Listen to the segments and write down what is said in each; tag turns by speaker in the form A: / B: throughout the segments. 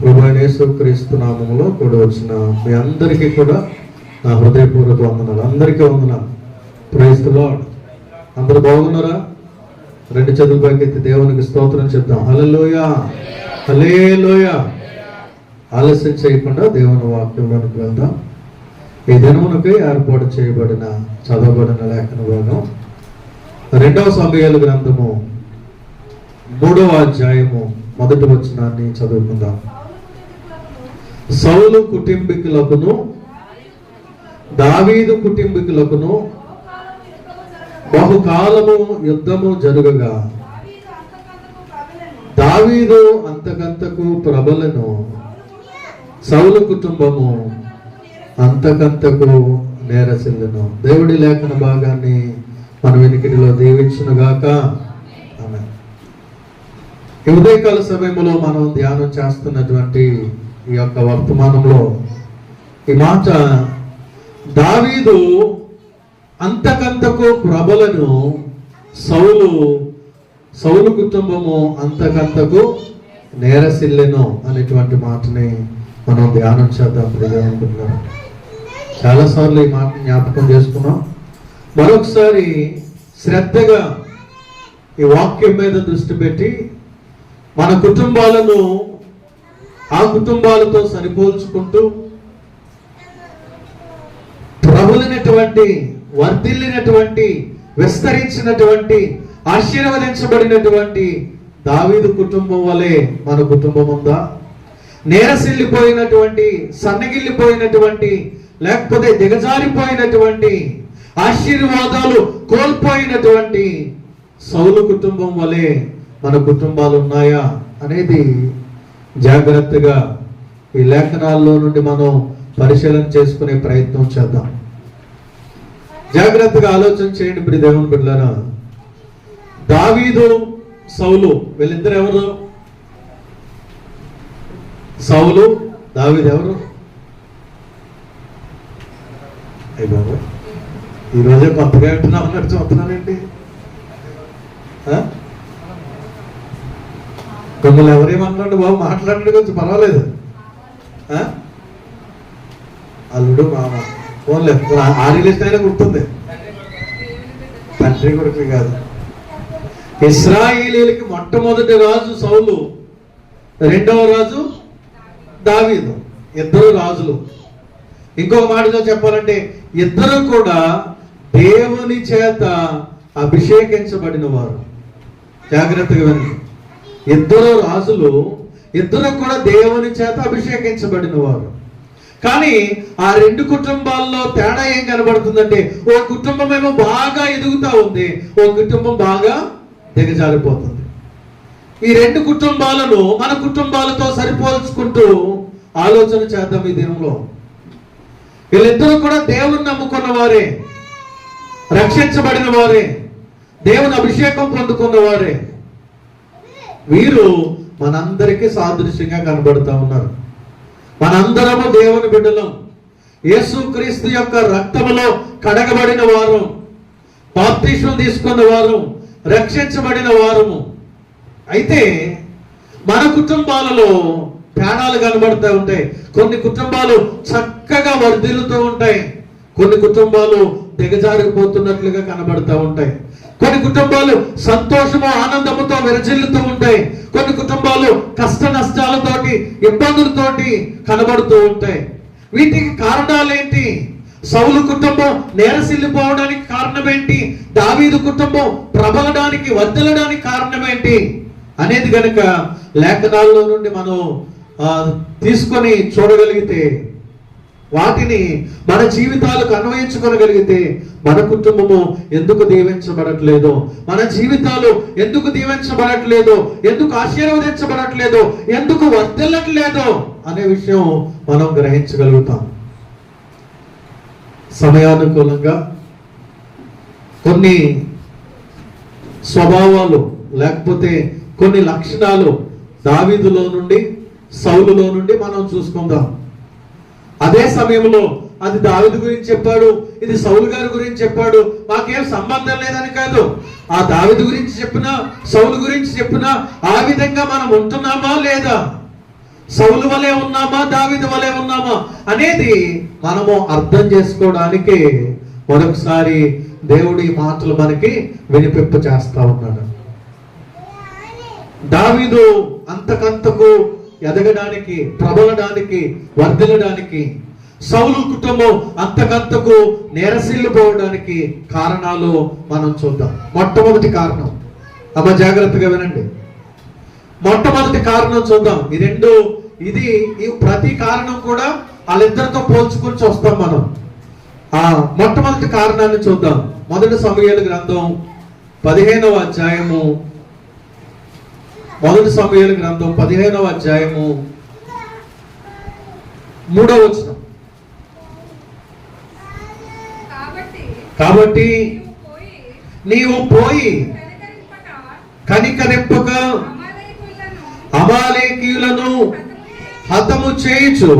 A: ప్రభువైన యేసుక్రీస్తు నామములో కూడి వచ్చిన మీ అందరికీ కూడా నా హృదయపూర్వక వందనాలు. అందరికీ వందనాలు. Praise the lord. అందరూ బాగున్నారా? రెండు చేతుల పైకి ఎత్తి దేవునికి స్తోత్రం చెప్తాం. హల్లెలూయా, హల్లెలూయా. ఆలస్యం చేయకుండా దేవుని వాక్యంలోనికి వెళ్దాం. ఈ దినమునకై ఏర్పాటు చేయబడిన చదవబడిన లేఖన భాగం 2వ సమూయేలు గ్రంథము 3వ అధ్యాయము 1వ వచనాన్ని చదువుకుందాం. సౌలు కుటుంబీకులకును దావీదు కుటుంబీకులకును బహుకాలము యుద్ధము జరుగగా దావీదు అంతకంతకు ప్రబలను, సౌలు కుటుంబము అంతకంతకు నేరసిల్లును. దేవుడి లేఖన భాగాన్ని మన వెనుకటిలో దీవించునుగాక. ఆమేన్. ఈ ఉదయకాల సమయంలో మనం ధ్యానం చేస్తున్నటువంటి ఈ యొక్క వర్తమానంలో ఈ మాట, దావీదు అంతకంతకు ప్రబలను, సౌలు కుటుంబము అంతకంతకు నేరసిల్లెను అనేటువంటి మాటని మనం ధ్యానం చేద్దాం. ప్రియనుకుంటున్నాం, చాలాసార్లు ఈ మాట జ్ఞాపకం చేసుకున్నాం. మరొకసారి శ్రద్ధగా ఈ వాక్యం మీద దృష్టి పెట్టి మన కుటుంబాలను ఆ కుటుంబాలతో సరిపోల్చుకుంటూ ప్రబలినటువంటి, వర్ధిల్లినటువంటి, విస్తరించినటువంటి, ఆశీర్వదించబడినటువంటి దావీదు కుటుంబం వలె మన కుటుంబం ఉందా? నేరసిల్లిపోయినటువంటి, సన్నగిల్లిపోయినటువంటి, లేకపోతే దిగజారిపోయినటువంటి, ఆశీర్వాదాలు కోల్పోయినటువంటి సౌలు కుటుంబం వలె మన కుటుంబాలు ఉన్నాయా అనేది జాగ్రత్తగా ఈ లేఖనాల్లో నుండి మనం పరిశీలన చేసుకునే ప్రయత్నం చేద్దాం. జాగ్రత్తగా ఆలోచన చేయండి ప్రియ దేవుని బిడ్డలారా. దావీదు, సౌలు వీళ్ళిద్దరు ఎవరు? సౌలు, దావీదు ఎవరు? బాబు, ఈరోజే కొత్తగా వింటున్నా అన్నట్టు చూస్తున్నానండి. మిమ్మల్ని ఎవరేమన్నాడు బాబు, మాట్లాడండి, కొంచెం పర్వాలేదు. అల్లుడు, మామ, ఫోన్లే ఆ రిలేషన్ అయినా గుర్తుంది. తండ్రి కొడుకు కాదు. ఇశ్రాయేలీయులకి మొట్టమొదటి రాజు సౌలు, రెండవ రాజు దావీదు. ఇద్దరు రాజులు. ఇంకొక మాటతో చెప్పాలంటే ఇద్దరు కూడా దేవుని చేత అభిషేకించబడిన వారు. జాగ్రత్తగా వినండి. ఇద్దరు రాజులు, ఇద్దరు కూడా దేవుని చేత అభిషేకించబడిన వారు. కానీ ఆ రెండు కుటుంబాల్లో తేడా ఏం కనబడుతుందంటే, ఓ కుటుంబం ఏమో బాగా ఎదుగుతా ఉంది, ఓ కుటుంబం బాగా దిగజారిపోతుంది. ఈ రెండు కుటుంబాలను మన కుటుంబాలతో సరిపోల్చుకుంటూ ఆలోచన చేద్దాం ఈ దినంలో. వీళ్ళిద్దరూ కూడా దేవుని నమ్ముకున్న వారే, రక్షించబడిన వారే, దేవుని అభిషేకం పొందుకున్న వారే. వీరు మనందరికీ సాదృశ్యంగా కనబడుతూ ఉన్నారు. మనందరము దేవుని బిడ్డలం, యేసుక్రీస్తు యొక్క రక్తములో కడగబడిన వారు, బాప్తిస్మం తీసుకున్న వారు, రక్షించబడిన వారము. అయితే మన కుటుంబాలలో తేడాలు కనబడుతూ ఉంటాయి. కొన్ని కుటుంబాలు చక్కగా వర్ధిల్లుతూ ఉంటాయి, కొన్ని కుటుంబాలు దిగజారిపోతున్నట్లుగా కనబడుతూ ఉంటాయి. కొన్ని కుటుంబాలు సంతోషము, ఆనందముతో విరజిల్లుతూ ఉంటాయి. కొన్ని కుటుంబాలు కష్ట నష్టాలతోటి, ఇబ్బందులతోటి కనబడుతూ ఉంటాయి. వీటికి కారణాలు ఏంటి? సౌలు కుటుంబం నేరసిల్లిపోవడానికి కారణం ఏంటి? దావీదు కుటుంబం ప్రబలడానికి, వర్ధిల్లడానికి కారణం ఏంటి అనేది గనుక లేఖనాల్లో నుండి మనం తీసుకొని చూడగలిగితే, వాటిని మన జీవితాలకు అన్వయించుకోగలిగితే, మన కుటుంబము ఎందుకు దీవించబడట్లేదు, మన జీవితాలు ఎందుకు దీవించబడట్లేదు, ఎందుకు ఆశీర్వదించబడట్లేదు, ఎందుకు వర్ధిల్లట్లేదు అనే విషయం మనం గ్రహించగలుగుతాం. సమయానుకూలంగా కొన్ని స్వభావాలు, లేకపోతే కొన్ని లక్షణాలు దావీదులో నుండి, సౌలులో నుండి మనం చూసుకుందాం. అదే సమయంలో అది దావీదు గురించి చెప్పాడు, ఇది సౌలు గారి గురించి చెప్పాడు, మాకేం సంబంధం లేదని కాదు. ఆ దావీదు గురించి చెప్పినా, సౌలు గురించి చెప్పినా ఆ విధంగా మనం ఉంటున్నామా లేదా? సౌలు వలె ఉన్నామా, దావీదు వలె ఉన్నామా అనేది మనము అర్థం చేసుకోవడానికి మరొకసారి దేవుడి మాటలు మనకి వినిపింప చేస్తా ఉన్నాడు. దావీదు అంతకంతకు ఎదగడానికి, ప్రబలడానికి, వర్ధిల్లడానికి, సౌలు కుటుంబం అంతకంతకు నెరసిల్లిపోవడానికి కారణాలు మనం చూద్దాం. మొట్టమొదటి కారణం, అమ్మ జాగ్రత్తగా వినండి, మొట్టమొదటి కారణం చూద్దాం. ఈ ప్రతి కారణం కూడా వాళ్ళిద్దరితో పోల్చుకొని చూస్తాం మనం. ఆ మొట్టమొదటి కారణాన్ని చూద్దాం. మొదటి సమూయేలు గ్రంథం 15వ అధ్యాయము, మొదటి సమూయేలు గ్రంథం 15వ అధ్యాయము 3వ వచనం. కాబట్టి నీవు పోయి కనికరింపక అమాలేకీయులను హతము చేయుచు,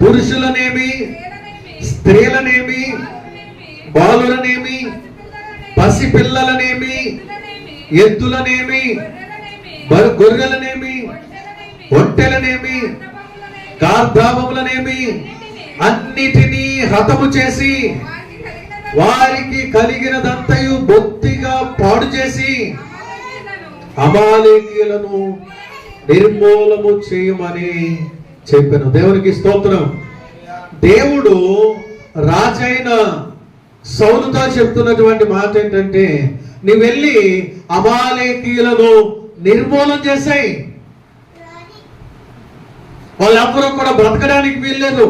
A: పురుషులనేమి, స్త్రీలనేమి, బాలులనేమి, పసిపిల్లలనేమి, ఎద్దులనేమి, గొర్రెలనేమి, ఒంటెలనేమి, గార్ధావములనేమి అన్నిటినీ హతము చేసి వారికి కలిగినదంతయు బొత్తిగా పాడు చేసి అమాలేకీయులను నిర్మూలము చేయమని చెప్పాను. దేవునికి స్తోత్రం. దేవుడు రాజైన సౌలుతో చెప్తున్నటువంటి మాట ఏంటంటే, నీ వెళ్ళి అమాలేకీయులను నిర్మూలన చేశాయి. వాళ్ళెవ్వరూ కూడా బ్రతకడానికి వీల్లేదు.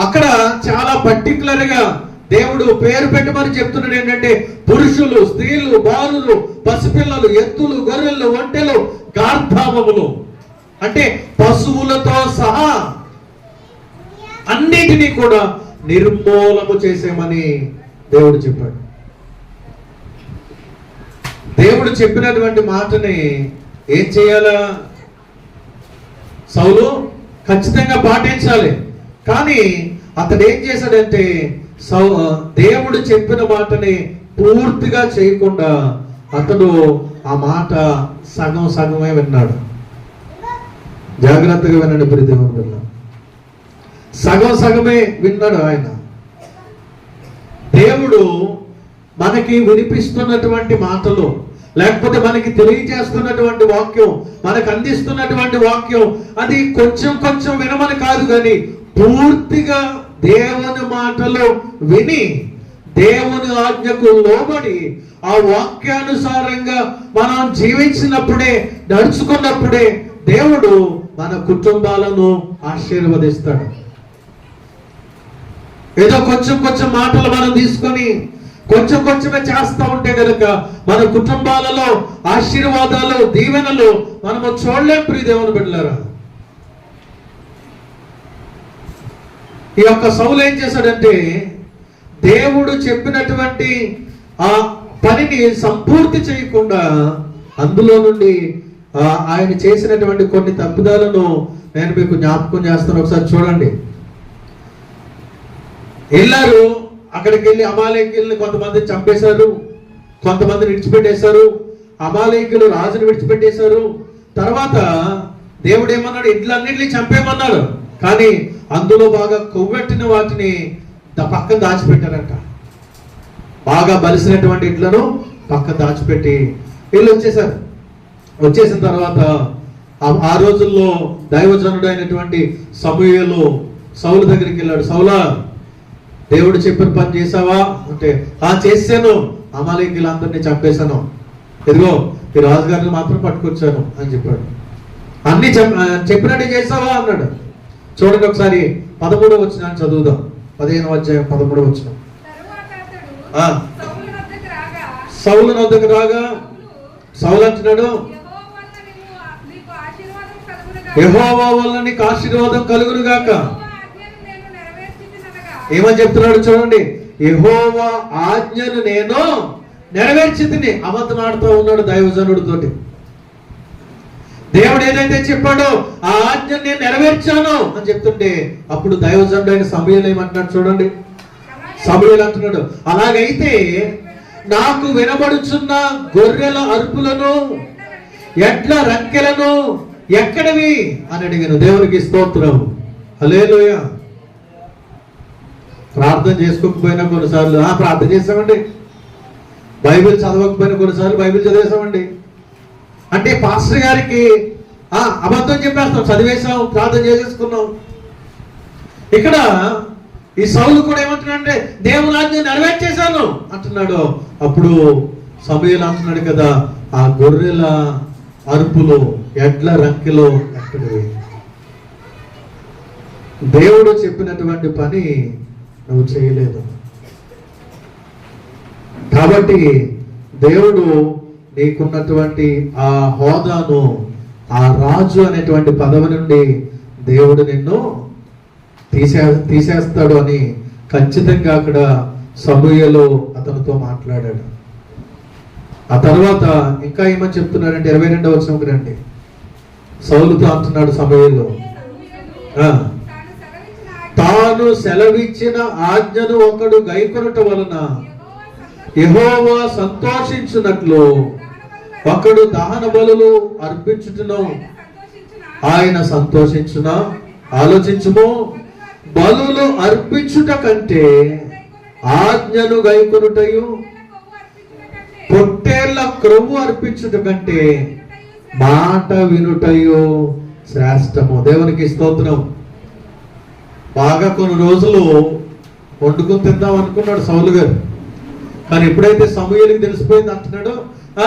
A: అక్కడ చాలా పర్టికులర్ గా దేవుడు పేరు పెట్టమని చెప్తున్నాడు. ఏంటంటే పురుషులు, స్త్రీలు, బాలులు, పసిపిల్లలు, ఎత్తులు, గొర్రెలు, ఒంటెలు, గార్ధావములు, అంటే పశువులతో సహా అన్నిటినీ కూడా నిర్మూలము చేసేమని దేవుడు చెప్పాడు. దేవుడు చెప్పినటువంటి మాటని ఏం చేయాలా? సౌలు ఖచ్చితంగా పాటించాలి. కానీ అతడు ఏం చేశాడంటే, దేవుడు చెప్పిన మాటని పూర్తిగా చేయకుండా అతడు ఆ మాట సగం సగమే విన్నాడు. జాగ్రత్తగా వినండి ప్రియ దేవుని, సగం సగమే విన్నాడు ఆయన. దేవుడు మనకి వినిపిస్తున్నటువంటి మాటలు, లేకపోతే మనకి తెలియజేస్తున్నటువంటి వాక్యం, మనకు అందిస్తున్నటువంటి వాక్యం, అది కొంచెం కొంచెం వినమని కాదు, కానీ పూర్తిగా దేవుని మాటలు విని దేవుని ఆజ్ఞకు లోబడి ఆ వాక్యానుసారంగా మనం జీవించినప్పుడే, నడుచుకున్నప్పుడే దేవుడు మన కుటుంబాలను ఆశీర్వదిస్తాడు. ఏదో కొంచెం కొంచెం మాటలు మనం తీసుకొని కొంచెం కొంచెమే చేస్తూ ఉంటే కనుక మన కుటుంబాలలో ఆశీర్వాదాలు, దీవెనలు మనము చూడలేం ప్రియ దేవుని బిడ్డలారా. ఈ యొక్క సౌలు ఏం చేశాడంటే, దేవుడు చెప్పినటువంటి ఆ పనిని సంపూర్తి చేయకుండా అందులో నుండి ఆయన చేసినటువంటి కొన్ని తప్పిదాలను నేను మీకు జ్ఞాపకం చేస్తాను. ఒకసారి చూడండి. వెళ్ళారు, అక్కడికి వెళ్ళి అమాలేకీయుల్ని కొంతమంది చంపేశారు, కొంతమందిని విడిచిపెట్టేశారు. అమాలేకీయులు రాజును విడిచిపెట్టేశారు. తర్వాత దేవుడు ఏమన్నాడు? ఇట్లన్నింటినీ చంపేమన్నాడు. కానీ అందులో బాగా కొవ్వెట్టిన వాటిని పక్కన దాచిపెట్టారంట. బాగా బలిసినటువంటి ఇట్లను పక్కన దాచిపెట్టి వీళ్ళు వచ్చేసారు. వచ్చేసిన తర్వాత ఆ రోజుల్లో దైవజనుడు అయినటువంటి సమూయేలు సౌలు దగ్గరికి వెళ్ళాడు. సౌలా, దేవుడు చెప్పిన పని చేసావా అంటే, చేశాను, అమాలేకీయులందరినీ చంపేశాను, ఇదిగో ఈ రాజుగారిని మాత్రం పట్టుకొచ్చాను అని చెప్పాడు. అన్ని చెప్పినట్టు చేసావా అన్నాడు. చూడండి ఒకసారి 13వ వచనాన్ని చదువుదాం. 15వ అధ్యాయం 13వ వచనం. సౌలు వద్దకు రాగా సౌలు అంటున్నాడు, యెహోవా వల్ల నీకు ఆశీర్వాదం కలుగును గాక. ఏమని చెప్తున్నాడు చూడండి, యెహోవా ఆజ్ఞను నేను నెరవేర్చితిని. అబద్ధం ఆడుతూ ఉన్నాడు దైవజనుడితోటి. దేవుడు ఏదైతే చెప్పాడో ఆ ఆజ్ఞను నేను నెరవేర్చాను అని చెప్తుంటే అప్పుడు దైవజనుడు అయిన సమూయేలు ఏమంటున్నాడు చూడండి. సమూయేలు అంటున్నాడు, అలాగైతే నాకు వినబడుచున్న గొర్రెల అరుపులను, ఎడ్ల రంకెలను ఎక్కడివి అని అడిగాను. దేవునికి స్తోత్రం, హల్లెలూయా. ప్రార్థన చేసుకోకపోయినా కొన్నిసార్లు ప్రార్థన చేసామండి, బైబిల్ చదవకపోయినా కొన్నిసార్లు బైబిల్ చదివేసామండి. అంటే పాస్టర్ గారికి అబద్ధం చెప్పేస్తాం, చదివేసాం, ప్రార్థన చేసేసుకున్నాం. ఇక్కడ ఈ సౌలు కూడా ఏమంటున్నాడంటే దేవుని ఆజ్ఞ నెరవేర్చేశాను అంటున్నాడు. అప్పుడు సమూయేలు అంటున్నాడు కదా, ఆ గొర్రెల అరుపులు, ఎడ్ల రంకెలు ఎక్కడివి? దేవుడు చెప్పినటువంటి పని నువ్వు చేయలేదు. కాబట్టి దేవుడు నీకున్నటువంటి ఆ హోదాను, ఆ రాజు అనేటువంటి పదవి నుండి దేవుడు నిన్ను తీసేస్తాడు అని ఖచ్చితంగా అక్కడ సమూయేలు అతనితో మాట్లాడాడు. ఆ తర్వాత ఇంకా ఏమని చెప్తున్నాడంటే 22వ వచనంకి రండి. సౌలుతో అంటున్నాడు సమూయేలు, తాను సెలవిచ్చిన ఆజ్ఞను ఒకడు గైకొనుట వలన యెహోవా సంతోషించున్నట్లు ఒకడు దహన బలులు అర్పించుటను ఆయన సంతోషించున. ఆలోచించుము, బలులు అర్పించుట కంటే ఆజ్ఞను గైకొనుటయు, పొట్టేళ్ల క్రొవ్వు అర్పించుట కంటే మాట వినుటయు శ్రేష్టము. దేవునికి స్తోత్రం. బాగా కొన్ని రోజులు వండుకొని తిందాం అనుకున్నాడు సౌలు గారు. కానీ ఎప్పుడైతే సమూయేలుకి తెలిసిపోయింది అంటున్నాడు,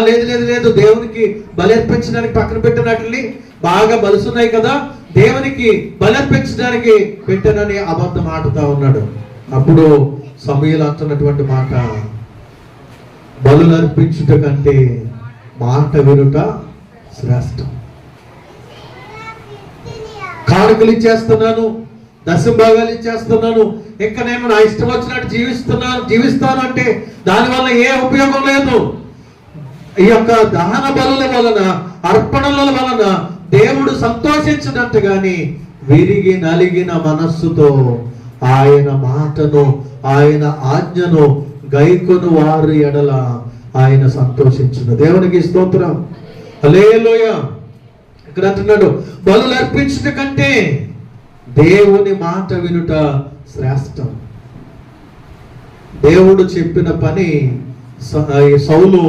A: లేదు లేదు లేదు, దేవునికి బలర్పించడానికి పక్కన పెట్టినట్లని, బాగా బలుసున్నాయి కదా, దేవునికి బలర్పించడానికి పెట్టానని అబద్ధం ఆడుతా ఉన్నాడు. అప్పుడు సమూయేలు అంటున్నటువంటి మాట, బలులు అర్పించుట కంటే మాట వినుట శ్రేష్టం. కానుకలు ఇచ్చేస్తున్నాను, దశభాగాలు ఇచ్చేస్తున్నాను, ఇంకా నేను నా ఇష్టం వచ్చినట్టు జీవిస్తాను అంటే దానివల్ల ఏ ఉపయోగం లేదు. ఈ యొక్క దహన బలుల వలన, అర్పణల వలన దేవుడు సంతోషించినట్టు గాని విరిగి నలిగిన మనస్సుతో ఆయన మాటను, ఆయన ఆజ్ఞను గైకొను వారి ఎడల ఆయన సంతోషించును. దేవునికి స్తోత్రం, హల్లెలూయా. ఇక్కడ అంటున్నాడు, బలులు అర్పించుట కంటే దేవుని మాట వినుట శ్రేష్టం. దేవుడు చెప్పిన పని సౌలు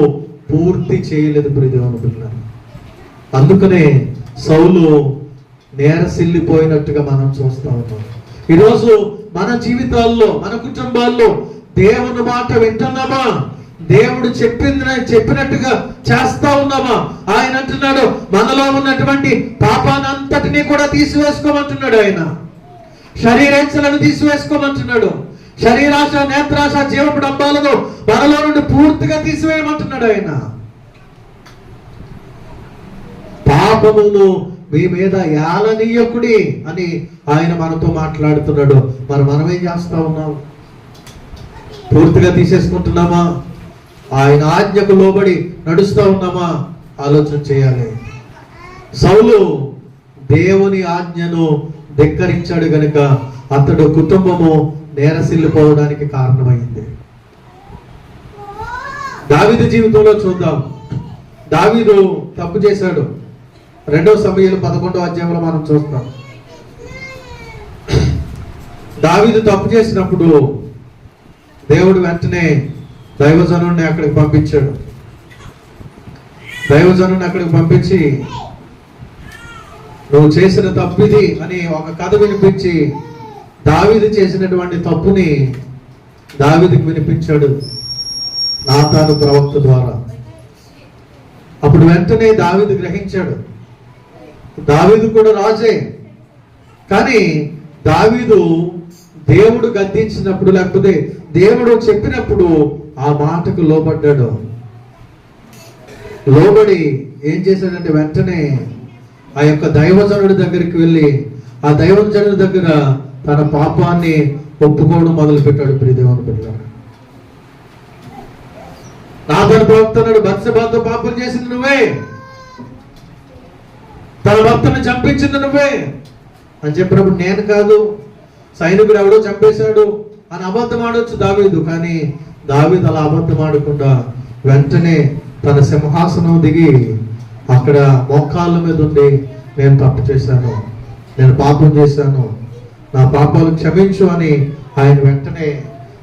A: పూర్తి చేయలేదు ప్రియదేవుని పిల్లలు. అందుకనే సౌలు నేరసిల్లిపోయినట్టుగా మనం చూస్తా ఉన్నాం. ఈరోజు మన జీవితాల్లో, మన కుటుంబాల్లో దేవుని మాట వింటున్నామా? దేవుడు చెప్పినట్టుగా చేస్తా ఉన్నామా? ఆయన అంటున్నాడు, మనలో ఉన్నటువంటి పాపానంతటినీ కూడా తీసివేసుకోమంటున్నాడు. ఆయన శరీరేచ్ఛలను తీసివేసుకోమంటున్నాడు. శరీరాశ, నేత్రాశ, జీవపు డంబాలను మనలో నుండి పూర్తిగా తీసివేయమంటున్నాడు. ఆయన పాపమును మీ మీద ఏలనీయకుడి అని ఆయన మనతో మాట్లాడుతున్నాడు. మనం ఏం చేస్తా ఉన్నాం? పూర్తిగా తీసేసుకుంటున్నామా? ఆయన ఆజ్ఞకు లోబడి నడుస్తూ ఉన్నామా? ఆలోచన చేయాలి. సౌలు దేవుని ఆజ్ఞను ధిక్కరించాడు గనుక అతడు కుటుంబము నేరసిల్లిపోవడానికి కారణమైంది. దావీదు జీవితంలో చూద్దాం. దావీదు తప్పు చేశాడు. 2వ సమూయేలు 11వ అధ్యాయంలో మనం చూస్తాం. దావీదు తప్పు చేసినప్పుడు దేవుడు వెంటనే దైవజనుడిని అక్కడికి పంపించాడు. దైవజనుడిని అక్కడికి పంపించి, నువ్వు చేసిన తప్పిది అని ఒక కథ వినిపించి దావీదు చేసినటువంటి తప్పుని దావీదుకి వినిపించాడు నాతాను ప్రవక్త ద్వారా. అప్పుడు వెంటనే దావీదు గ్రహించాడు. దావీదు కూడా రాజే, కానీ దావీదు దేవుడు గద్దించినప్పుడు, లేకపోతే దేవుడు చెప్పినప్పుడు ఆ మాటకు లోబడ్డాడు. లోబడి ఏం చేశాడంటే వెంటనే ఆ యొక్క దైవజనుడి దగ్గరికి వెళ్ళి ఆ దైవజనుడి దగ్గర తన పాపాన్ని ఒప్పుకోవడం మొదలు పెట్టాడు. ప్రియదేవుని పిల్లలు, నాతాను ప్రవక్త అన్నాడు, బత్షెబతో పాపం చేసింది నువ్వే, తన భర్తను చంపించింది నువ్వే అని చెప్పినప్పుడు, నేను కాదు, సైనికుడు ఎవడో చంపేశాడు అని అబద్ధం ఆడొచ్చు దావీదు. కానీ దావీదు అలా అబద్ధం ఆడకుండా వెంటనే తన సింహాసనం దిగి అక్కడ మోకాళ్ళ మీద ఉండి నేను తప్పు చేశాను, నేను పాపం చేశాను, నా పాపాలు క్షమించు అని ఆయన వెంటనే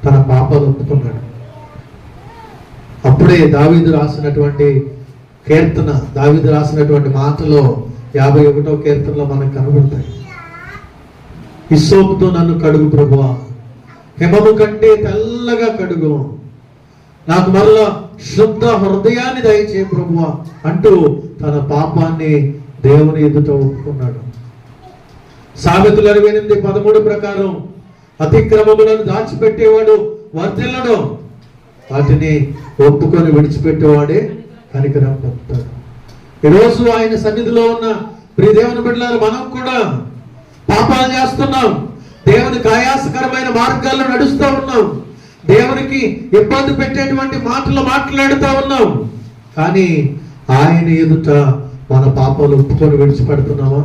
A: తన పాపాలు ఒప్పుకున్నాడు. అప్పుడే దావీదు రాసినటువంటి కీర్తన, దావీదు రాసినటువంటి మాటలో 51వ కీర్తనలో మనకు కనబడతాయి. హిస్సోపుతో నన్ను కడుగు ప్రభువా, హిమము కంటే తెల్లగా కడుగు, నాకు మరలా శుద్ధ హృదయాన్ని దయచే ప్రభువా అంటూ తన పాపాన్ని దేవుని ఎదుట ఒప్పుకున్నాడు. సామెతలు 28:13 ప్రకారం అతిక్రమములను దాచిపెట్టేవాడు వర్ధిల్లడు, వాటిని ఒప్పుకొని విడిచిపెట్టేవాడే కనికరం పొందుతాడు. ఈరోజు ఆయన సన్నిధిలో ఉన్న ప్రియ దేవుని బిడ్డలారా, మనం కూడా పాపాలు చేస్తున్నాం, దేవునికి ఆయాసకరమైన మార్గాల్లో నడుస్తూ ఉన్నాం, దేవునికి ఇబ్బంది పెట్టేటువంటి మాటలు మాట్లాడుతూ ఉన్నాం. కానీ ఆయన ఎదుట మన పాపాలు ఒప్పుకొని విడిచిపెడుతున్నామా?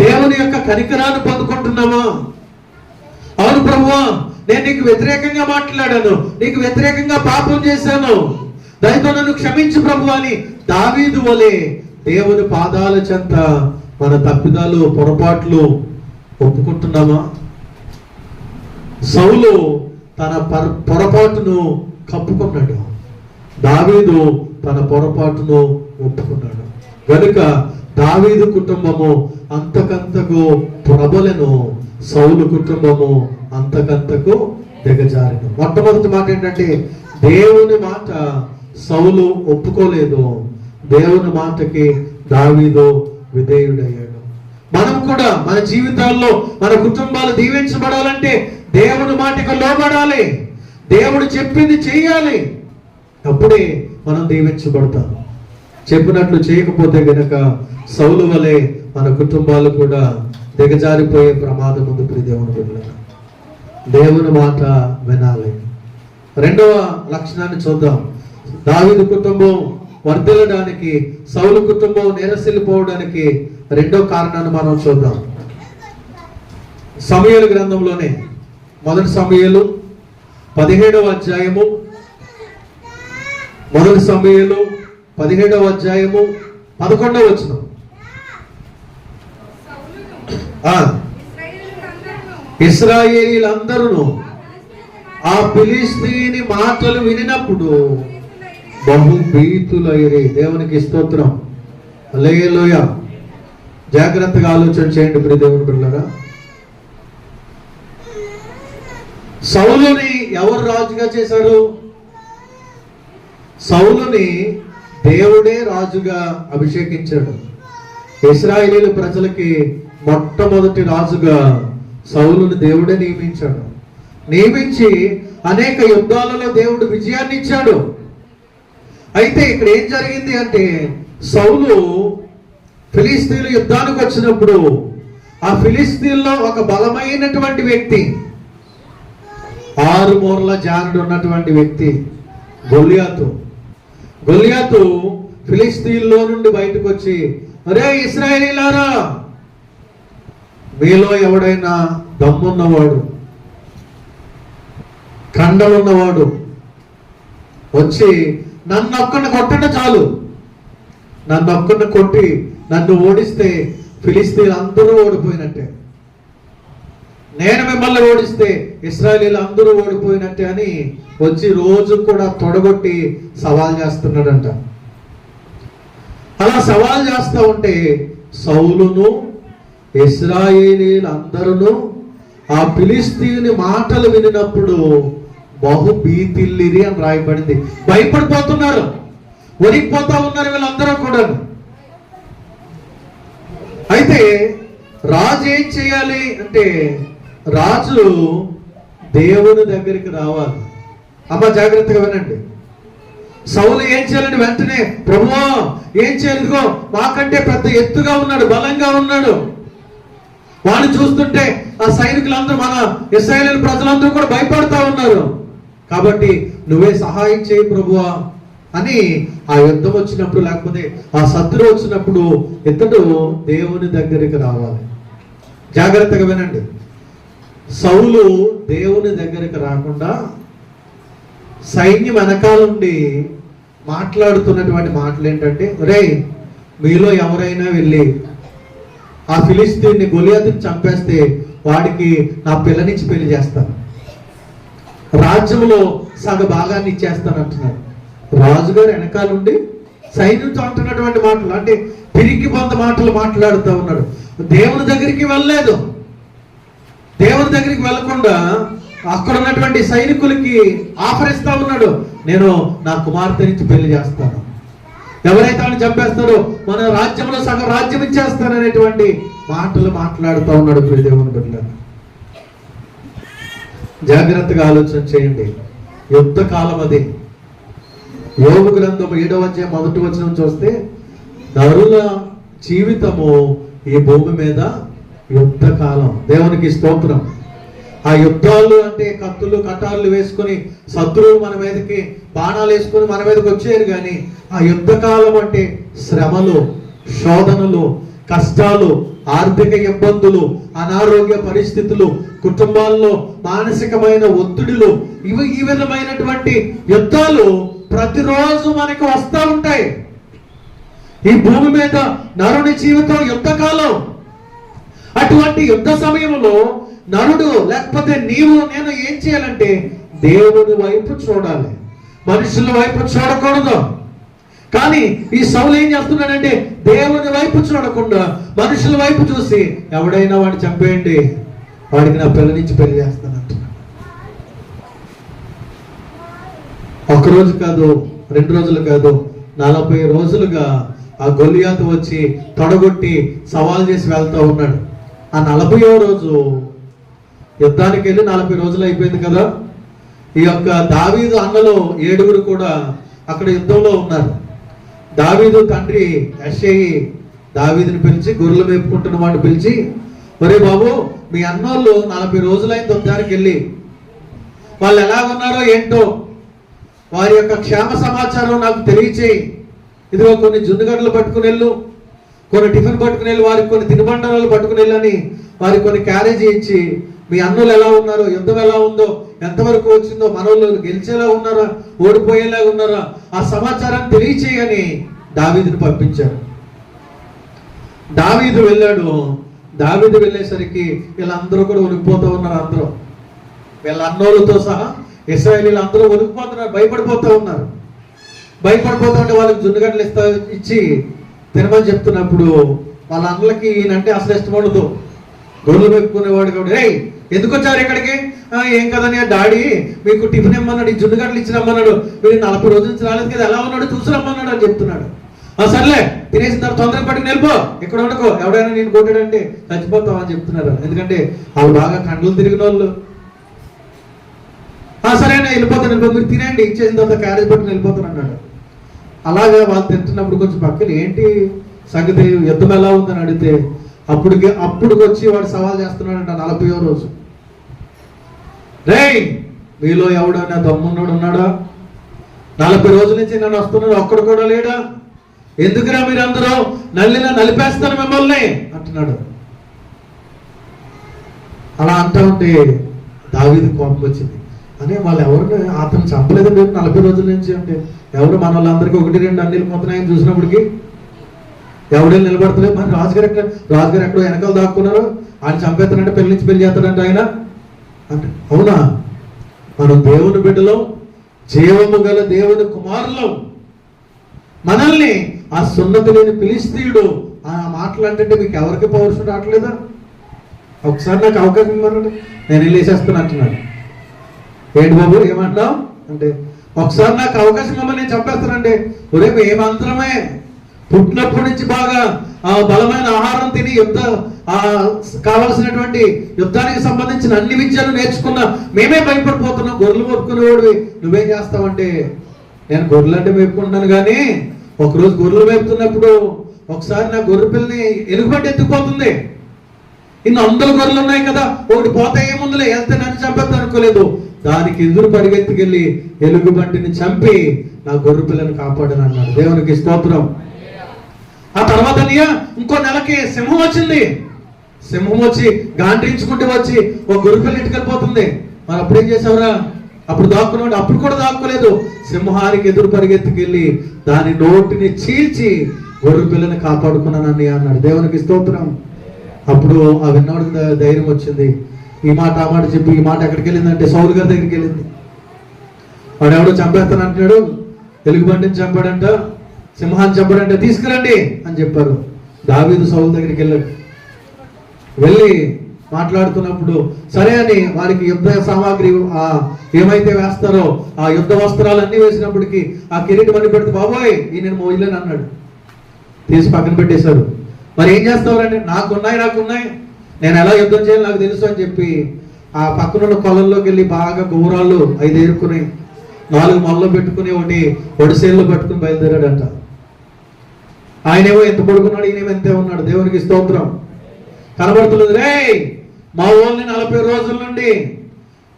A: దేవుని యొక్క కనికరాన్ని పొందుకుంటున్నామా? అవును ప్రభువా, నేను నీకు వ్యతిరేకంగా మాట్లాడాను, నీకు వ్యతిరేకంగా పాపం చేశాను, దయతో నన్ను క్షమించు ప్రభు అని దావీదు వలె దేవుని పాదాల చెంత మన తప్పిదాలు పొరపాట్లు ఒప్పుకుంటున్నామా? సౌలు తన పొరపాటును కప్పుకున్నాడు, దావీదు తన పొరపాటును ఒప్పుకున్నాడు. కనుక దావీదు కుటుంబము అంతకంతకు ప్రబలను, సౌలు కుటుంబము అంతకంతకు దిగజారిను. మొట్టమొదటి మాట ఏంటంటే, దేవుని మాట సౌలు ఒప్పుకోలేదు, దేవుని మాటకి దావీదు విధేయుడయ్యాడు. మనం కూడా మన జీవితాల్లో మన కుటుంబాలు దీవించబడాలంటే దేవుని మాటకు లోబడాలి, దేవుడు చెప్పింది చేయాలి, అప్పుడే మనం దీవించబడతాం. చెప్పినట్లు చేయకపోతే గనక సౌలు వలె మన కుటుంబాలు కూడా దిగజారిపోయే ప్రమాదం ఉంది. ప్రియ దేవుని బిడ్డలారా, దేవుని మాట వినాలి. రెండవ లక్షణాన్ని చూద్దాం. దావీదు కుటుంబం వర్ధిల్లడానికి, సౌలు కుటుంబం నీరసిల్లిపోవడానికి రెండో కారణాన్ని మనం చూద్దాం. సమూయేలు గ్రంథంలోనే మొదటి సమూయేలు 17వ అధ్యాయము, మొదటి సమూయేలు 17వ అధ్యాయము 11వ వచనం. ఇశ్రాయేలీలందరూ ఆ ఫిలిష్తీయుని మాటలు వినినప్పుడు బహుభీతులైరి. దేవునికి స్తోత్రం, హల్లెలూయా. జాగ్రత్తగా ఆలోచన చేయండి ప్రియ దేవుని బిడ్డలారా. సౌలుని ఎవరు రాజుగా చేశారు? సౌలుని దేవుడే రాజుగా అభిషేకించాడు. ఇశ్రాయేలీల ప్రజలకి మొట్టమొదటి రాజుగా సౌలుని దేవుడే నియమించాడు. నియమించి అనేక యుద్ధాలలో దేవుడు విజయాన్ని ఇచ్చాడు. అయితే ఇక్కడ ఏం జరిగింది అంటే, సౌలు ఫిలిస్తీన్ల యుద్ధానికి వచ్చినప్పుడు ఆ ఫిలిస్తీన్లో ఒక బలమైనటువంటి వ్యక్తి, 6 మూరల జానుడు ఉన్నటువంటి వ్యక్తి గొల్యాతు ఫిలిస్తీన్లో నుండి బయటకు వచ్చి, అరే ఇశ్రాయేలీలారా, మీలో ఎవడైనా దమ్మున్నవాడు, కండలున్నవాడు వచ్చి నన్ను ఒక్కడిని కొట్టండి చాలు, నన్ను ఒక్కడిని కొట్టి నన్ను ఓడిస్తే ఫిలిస్తీన్లు అందరూ ఓడిపోయినట్టే, నేను మిమ్మల్ని ఓడిస్తే ఇశ్రాయేలీలు అందరూ ఓడిపోయినట్టే అని వచ్చి రోజు కూడా తొడగొట్టి సవాల్ చేస్తున్నాడంట. అలా సవాల్ చేస్తూ ఉంటే సౌలును ఇశ్రాయేలీలు అందరూ ఆ ఫిలిస్తీయుని మాటలు వినినప్పుడు బహుభీతిల్లిరి అని రాయబడింది. భయపడిపోతున్నారు, వణికిపోతా ఉన్నారు వీళ్ళందరూ కూడా. అయితే రాజు ఏం చేయాలి అంటే, రాజు దేవుని దగ్గరికి రావాలి. అమ్మ జాగ్రత్తగా వినండి. సౌలు ఏం చేయాలంటే వెంటనే, ప్రభువా ఏం చేయాలి, ఇదిగో మాకంటే పెద్ద ఎత్తుగా ఉన్నాడు, బలంగా ఉన్నాడు, వాడిని చూస్తుంటే ఆ సైనికులందరూ, మన ఇశ్రాయేలు ప్రజలందరూ కూడా భయపడతా ఉన్నారు, కాబట్టి నువ్వే సహాయం చేయి ప్రభువా అని ఆ యుద్ధం వచ్చినప్పుడు, లేకపోతే ఆ శత్రువు వచ్చినప్పుడు ఇతడు దేవుని దగ్గరికి రావాలి. జాగ్రత్తగా వినండి. సౌలు దేవుని దగ్గరికి రాకుండా సైన్యం వెనకాల నుండి మాట్లాడుతున్నటువంటి మాటలు ఏంటంటే, రే మీలో ఎవరైనా వెళ్ళి ఆ ఫిలిస్తీన్ని గొలియాతుని చంపేస్తే వాడికి నా పిల్లనిచ్చి పెళ్లి చేస్తాను, రాజ్యంలో సగ భాగాన్ని ఇచ్చేస్తాను అంటున్నాడు. రాజుగారు వెనకాలండి సైన్యంతో అంటున్నటువంటి మాటలు, అంటే పిరికి పొంద మాటలు మాట్లాడుతూ ఉన్నాడు. దేవుని దగ్గరికి వెళ్ళలేదు. దేవుని దగ్గరికి వెళ్ళకుండా అక్కడ ఉన్నటువంటి సైనికులకి ఆఫర్ ఇస్తా ఉన్నాడు, నేను నా కుమార్తె నుంచి పెళ్లి చేస్తాను, ఎవరైతే ఆయన చంపేస్తారో మన రాజ్యంలో సగం రాజ్యం ఇచ్చేస్తాననేటువంటి మాటలు మాట్లాడుతూ ఉన్నాడు. దేవుని బిడ్డలారా, జాగ్రత్తగా ఆలోచన చేయండి. యుద్ధ కాలం అది. యోబు గ్రంథం 7వ అధ్యాయం 1వ వచనం చూస్తే, నరుల జీవితము ఈ భూమి మీద యుద్ధ కాలం. దేవునికి స్తోత్రం. ఆ యుద్ధాలు అంటే కత్తులు కటార్లు వేసుకొని శత్రువులు మన మీదకి బాణాలు వేసుకొని మన మీదకి వచ్చారు, కానీ ఆ యుద్ధ కాలం అంటే శ్రమలు, శోధనలు, కష్టాలు, ఆర్థిక ఇబ్బందులు, అనారోగ్య పరిస్థితులు, కుటుంబాల్లో మానసికమైన ఒత్తిడులు, ఈ విధమైనటువంటి యుద్ధాలు ప్రతిరోజు మనకు వస్తూ ఉంటాయి. ఈ భూమి మీద నరుని జీవితం యుద్ధకాలం. అటువంటి యుద్ధ సమయంలో నరుడు లేకపోతే నీవు నేను ఏం చేయాలంటే దేవుని వైపు చూడాలి, మనుషుల వైపు చూడకూడదు. కానీ ఈ సౌలు ఏం చేస్తున్నాడంటే దేవుని వైపు చూడకుండా మనుషుల వైపు చూసి, ఎవడైనా వాడిని చంపేయండి, వాడికి నా పిల్లనిచ్చి పెళ్లి చేస్తానంటున్నాడు. ఒకరోజు కాదు, 2 రోజులు కాదు, 40 రోజులుగా ఆ గొలియాతు వచ్చి తొడగొట్టి సవాల్ చేసి వెళ్తూ ఉన్నాడు. ఆ 40వ రోజు యుద్ధానికి వెళ్ళి 40 రోజులు అయిపోయింది కదా. ఈ యొక్క దావీదు అన్నలో 7 కూడా అక్కడ యుద్ధంలో ఉన్నారు. దావీదు తండ్రి యెషయి దావీదుని పిలిచి, గొర్రెలు మేపుకుంటున్న వాడిని పిలిచి, ఒరే బాబు, మీ అన్నోళ్ళు 40 రోజులైన యుద్ధానికి వెళ్ళి వాళ్ళు ఎలా ఉన్నారో ఏంటో వారి యొక్క క్షేమ సమాచారం నాకు తెలియచేయి. ఇదిగో కొన్ని జున్నుగడ్డలు పట్టుకుని వెళ్ళు, కొన్ని టిఫిన్ పట్టుకుని వెళ్ళి, వారికి కొన్ని తినుబండారాలు పట్టుకుని వెళ్ళని వారికి కొన్ని క్యారేజీ ఇచ్చి, మీ అన్నులు ఎలా ఉన్నారో, యుద్ధం ఎలా ఉందో, ఎంతవరకు వచ్చిందో, మనోళ్ళు గెలిచేలా ఉన్నారా, ఓడిపోయేలా ఉన్నారా, ఆ సమాచారాన్ని తెలియచేయని దావీదుని పంపించారు. దావీదు వెళ్ళాడు. దావీదు వెళ్ళేసరికి వీళ్ళందరూ కూడా ఉనికిపోతూ ఉన్నారు. అందరూ వీళ్ళ అన్నోళ్ళతో సహా ఇశ్రాయేలీలు అందరూ ఉనికిపోతున్నారు, భయపడిపోతూ ఉన్నారు. భయపడిపోతూ ఉంటే వాళ్ళకి జున్నుగడ్డలు ఇచ్చి తినమని చెప్తున్నప్పుడు వాళ్ళ అన్నలకి ఈయనంటే అసలు ఇష్టం ఉండదు. గొర్రెలు పెట్టుకునేవాడు కాబట్టి, రే ఎందుకు వచ్చారు ఇక్కడికి, ఏం కదని డాడీ మీకు టిఫిన్ ఇమ్మన్నాడు, ఈ జున్నుగడ్డలు ఇచ్చి రమ్మన్నాడు, మీరు 40 రోజుల నుంచి రాలేదు కదా, ఎలా ఉన్నాడు చూసి రమ్మన్నాడు అని చెప్తున్నాడు. సర్లే తినేసిన తర్వాత తొందరగా పట్టుకుని వెళ్ళిపో, ఇక్కడ ఉండకో, ఎవడైనా నేను కొట్టాడంటే చచ్చిపోతావు అని చెప్తున్నారు. ఎందుకంటే వాళ్ళు బాగా కండ్లు తిరిగిన వాళ్ళు. సరేనా వెళ్ళిపోతాను, మీరు తినండి, ఇచ్చేసిన తర్వాత క్యారేజ్ పట్టుకుని వెళ్ళిపోతాను అన్నాడు. అలాగే వాళ్ళు తింటున్నప్పుడు కొంచెం పక్కన ఏంటి సంగతి, యుద్ధం ఎలా ఉందని అడిగితే అప్పుడు వచ్చి వాడు సవాల్ చేస్తున్నాడంట 40వ రోజు. రేయ్ మీలో ఎవడన్నా దమ్మున్నాడు ఉన్నాడా, 40 రోజుల నుంచి నన్ను వస్తున్నాడు, ఒక్కడు కూడా లేడా, ఎందుకురా మీరందరూ నలిపేస్తాను మిమ్మల్ని అంటున్నాడు. అలా అంటా ఉంటే దావీదు కోపం వచ్చింది. అని వాళ్ళు ఎవరిని అతను చంపలేదు లేదు 40 రోజుల నుంచి అంటే, ఎవరు మన వాళ్ళందరికీ 1-2 అన్నీలు పోతున్నాయని చూసినప్పటికీ ఎవడేళ్ళు నిలబడతలేదు. మరి రాజుగారు ఎక్కడో వెనకాల దాక్కున్నారు, ఆయన చంపేస్తానంటే పెళ్లి చేస్తాడంటే ఆయన అంటే, అవునా మనం దేవుని బిడ్డలో, జీవము గల దేవుని కుమారులం, మనల్ని ఆ సున్నతి లేని ఫిలిష్తీయుడు ఆ మాటలు అంటే మీకు ఎవరికి పౌరుషం రావట్లేదా, ఒకసారి నాకు అవకాశం ఇవ్వనండి నేను వెళ్ళేసేస్తాను అంటున్నాడు. ఏంటి బాబు ఏమంటున్నావు అంటే, ఒకసారి నాకు అవకాశం ఇవ్వమని నేను చంపేస్తానండి. ఒరే మేమంతరమే పుట్టినప్పటి నుంచి బాగా బలమైన ఆహారం తిని కావలసినటువంటి యుద్ధానికి సంబంధించిన అన్ని విద్యలు నేర్చుకున్నా మేమే భయపడిపోతున్నాం. గొర్రెలు మేపుకునేవాడివి నువ్వేం చేస్తావంటే, నేను గొర్రెలు అంటే మేపుకుంటున్నాను, కానీ ఒకరోజు గొర్రెలు మేపుతున్నప్పుడు ఒకసారి నా గొర్రె పిల్లని ఎలుగుబంటి ఎత్తుకుపోతుంది. ఇన్ని 100 గొర్రెలు ఉన్నాయి కదా, ఒకటి పోతే ఏముందులే, వెళ్తే నన్ను చంపేద్దాం అనుకోలేదు. దానికి ఎదురు పరిగెత్తుకెళ్ళి ఎలుగుబంటిని చంపి నా గొర్రె పిల్లని కాపాడని అన్నాడు. దేవునికి స్తోత్రం. ఆ తర్వాత ఇంకో నెలకి సింహం వచ్చింది. సింహం వచ్చి గాండ్రించుకుంటూ వచ్చి ఒక గొర్రె పిల్ల ఇటుకెళ్ళిపోతుంది. మరి అప్పుడేం చేసావురా, అప్పుడు దాక్కున్నాడు, అప్పుడు కూడా దాక్కోలేదు. సింహానికి ఎదురు పరిగెత్తుకెళ్ళి దాని నోటిని చీల్చి గొర్రె పిల్లని కాపాడుకున్నానని అన్నాడు. దేవునికి స్తోత్రం. అప్పుడు ఆ విన్నవాడికి ధైర్యం వచ్చింది. ఈ మాట ఆ మాట చెప్పి ఈ మాట ఎక్కడికి వెళ్ళిందంటే సౌలు గారి దగ్గరికి వెళ్ళింది. వాడు ఎవడో చంపేస్తాను అంటున్నాడు, ఎలుగుబంటిని చంపాడంట, సింహాన్ని చంపాడంట, తీసుకురండి అని చెప్పారు. దావీదు సౌలు దగ్గరికి వెళ్ళాడు. వెళ్ళి మాట్లాడుతున్నప్పుడు సరే అని వారికి యుద్ధ సామాగ్రి ఏమైతే వేస్తారో ఆ యుద్ధ వస్త్రాలన్నీ వేసినప్పటికీ ఆ కిరీటం అని పెడితే బాబోయ్ ఈ నేను మోయలేని అన్నాడు. తీసి పక్కన పెట్టేశారు. మరి ఏం చేస్తారంటే నాకున్నాయి, నేను ఎలా యుద్ధం చేయాలి నాకు తెలుసు అని చెప్పి ఆ పక్కనున్న కొలంలోకి వెళ్ళి బాగా గోరాళ్ళు 5 ఏరుకుని 4 మొల్లో పెట్టుకుని ఒకటి ఒడిసేళ్ళు పట్టుకుని బయలుదేరాడంట. ఆయనేమో ఎంత పడుకున్నాడు, ఈయనేమో ఎంతే ఉన్నాడు. దేవునికి స్తోత్రం. కనబడుతున్నది. రే మా ఊళ్ళని 40 రోజుల నుండి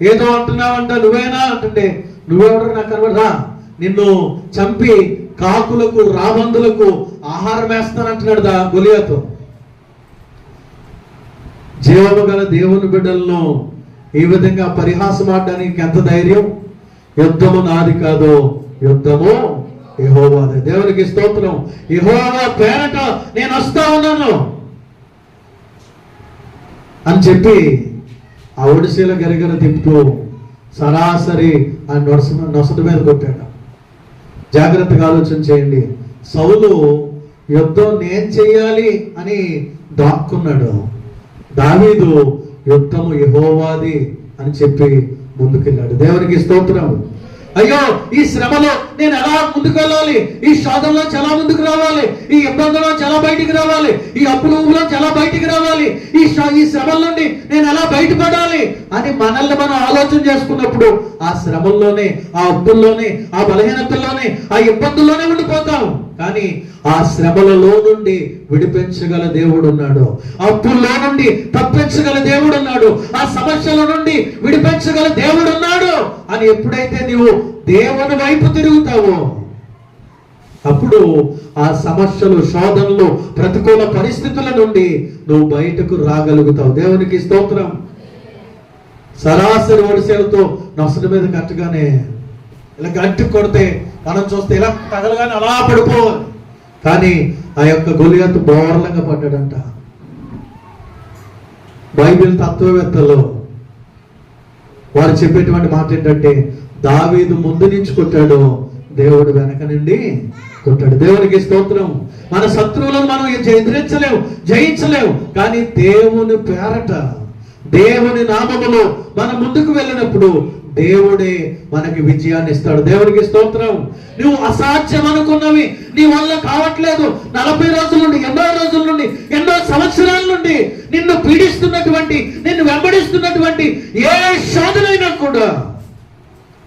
A: ఏదో అంటున్నావంట, నువ్వేనా అంటుంటే నువ్వెవడో నాకు కనబడరా, నిన్ను చంపి కాకులకు రాబందులకు ఆహారం వేస్తానంటున్నాడు గొలియాతు. జీవము గల దేవుని బిడ్డలను ఈ విధంగా పరిహాసం ఆడడానికి ఎంత ధైర్యం. యుద్ధము నాది కాదు, యుద్ధము యెహోవాదే. దేవునికి స్తోత్రం. యెహోవా పేరట నేను వస్తా ఉన్నాను అని చెప్పి ఆ ఒడిశీల గరిగర తిప్పుతూ సరాసరి ఆ నొసటి మీద కొట్టాడు. జాగ్రత్తగా ఆలోచన చేయండి. సౌలు యుద్ధం నేను చెయ్యాలి అని దాక్కున్నాడు. దావీదు యుద్ధము యెహోవాది అని చెప్పి ముందుకెళ్ళాడు. దేవునికి స్తోత్రం. అయ్యో ఈ శ్రమలో నేను ఎలా ముందుకు వెళ్ళాలి, ఈ శోధనలో ఎలా ముందుకు రావాలి, ఈ ఇబ్బందులో ఎలా బయటికి రావాలి, ఈ అప్పులో ఎలా బయటికి రావాలి, ఈ శ్రమల నుండి నేను ఎలా బయటపడాలి అని మనల్ని మనం ఆలోచన చేసుకున్నప్పుడు ఆ శ్రమల్లోనే, ఆ అప్పుల్లోనే, ఆ బలహీనతల్లోనే, ఆ ఇబ్బందుల్లోనే ఉండిపోతాం. కానీ ఆ శ్రమలలో నుండి విడిపించగల దేవుడు ఉన్నాడు. అప్పుల్లో నుండి తప్పించగల దేవుడు ఉన్నాడు. ఆ సమస్యల నుండి విడిపించగల దేవుడు ఉన్నాడు అని ఎప్పుడైతే నీవు దేవుని వైపు తిరుగుతావో అప్పుడు ఆ సమస్యలు, శోధనలు, ప్రతికూల పరిస్థితుల నుండి నువ్వు బయటకు రాగలుగుతావు. దేవునికి స్తోత్రం. సరాసరి ఒడిసేలతో నొసటి మీద కట్టగానే ఇలా గట్టి కొడితే మనం చూస్తే ఇలా తగలగానే అలా పడిపోవాలి. కానీ ఆ యొక్క గొలియాతు బోర్లంగా పడ్డాడంట. బైబిల్ తత్వవేత్తలు వారు చెప్పేటువంటి మాట ఏంటంటే దావీదు ముందు నుంచి కొట్టాడు, దేవుడు వెనక నుండి కొట్టాడు. దేవునికి స్తోత్రం. మన శత్రువులను మనం ఎదిరించలేవు, జయించలేవు. కానీ దేవుని పేరట, దేవుని నామములో మనం ముందుకు వెళ్ళినప్పుడు దేవుడే మనకి విజయాన్ని ఇస్తాడు. దేవునికి స్తోత్రం. నువ్వు అసాధ్యం అనుకున్నవి నీ వల్ల కావట్లేదు. 40 రోజుల నుండి, 80 రోజుల నుండి, ఎన్నో సంవత్సరాల నుండి నిన్ను పీడిస్తున్నటువంటి, నిన్ను వెంబడిస్తున్నటువంటి ఏ శోధనైనా కూడా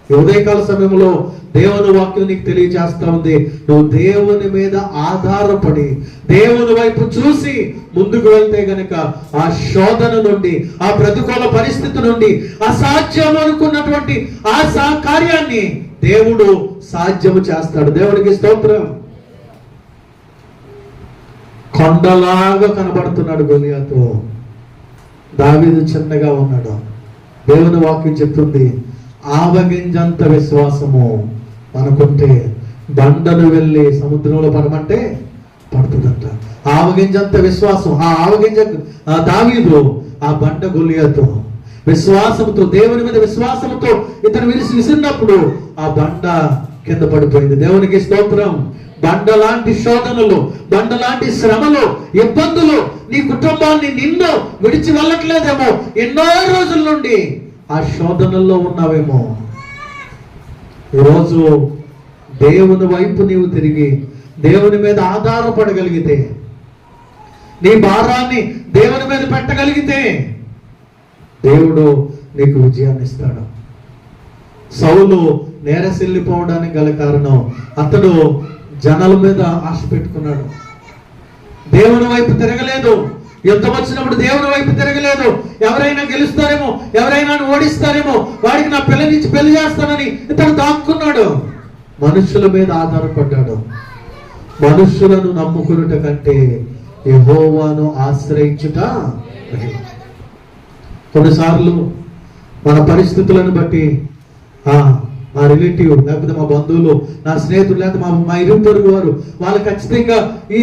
A: ఉదయకాల సమయంలో దేవుని వాక్యం నీకు తెలియజేస్తా ఉంది. నువ్వు దేవుని మీద ఆధారపడి దేవుని వైపు చూసి ముందుకు వెళ్తే గనక ఆ శోధన నుండి, ఆ ప్రతికూల పరిస్థితి నుండి, అసాధ్యం అనుకున్నటువంటి ఆ కార్యాన్ని దేవుడు సాధ్యము చేస్తాడు. దేవునికి స్తోత్రం. కొండలాగా కనబడుతున్నాడు గొలియాతు. దావీదు చిన్నగా ఉన్నాడు. దేవుని వాక్యం చెప్తుంది, ఆవగింజంత విశ్వాసము మనకుంటే బండను వెళ్ళి సముద్రంలో పడమంటే పడుతుందంట. ఆవగింజంత విశ్వాసం. ఆ ఆవగింజ దావీదు, ఆ బండ గొలియాతు విశ్వాసంతో, దేవుని మీద విశ్వాసంతో ఇతను విసిరినప్పుడు ఆ బండ కింద పడిపోయింది. దేవునికి స్తోత్రం. బండ లాంటి శోధనలు, బండ లాంటి శ్రమలు, ఇబ్బందులు నీ కుటుంబాన్ని నిన్ను విడిచి వెళ్ళట్లేదేమో. ఎన్నో రోజుల నుండి ఆ శోధనల్లో ఉన్నావేమో. ఈరోజు దేవుని వైపు నీవు తిరిగి దేవుని మీద ఆధారపడగలిగితే, నీ భారాన్ని దేవుని మీద పెట్టగలిగితే దేవుడు నీకు విజయాన్ని ఇస్తాడు. సౌలు నేరసిల్లిపోవడానికి గల కారణం అతడు జనాల మీద ఆశ పెట్టుకున్నాడు. దేవుని వైపు తిరగలేదు. యుద్ధం వచ్చినప్పుడు దేవుని వైపు తిరగలేదు. ఎవరైనా గెలుస్తారేమో, ఎవరైనా ఓడిస్తారేమో, వాడికి నా పిల్లనిచ్చి పెళ్లి చేస్తానని ఇతను దాక్కున్నాడు. మనుషుల మీద ఆధారపడ్డాడు. మనుషులను నమ్ముకునుట కంటే యెహోవాను ఆశ్రయించుట. కొన్నిసార్లు మన పరిస్థితులను బట్టి మా రిలేటివ్, లేకపోతే మా బంధువులు, నా స్నేహితులు, లేకపోతే మా ఇరుగు పొరుగు వారు, వాళ్ళు ఖచ్చితంగా ఈ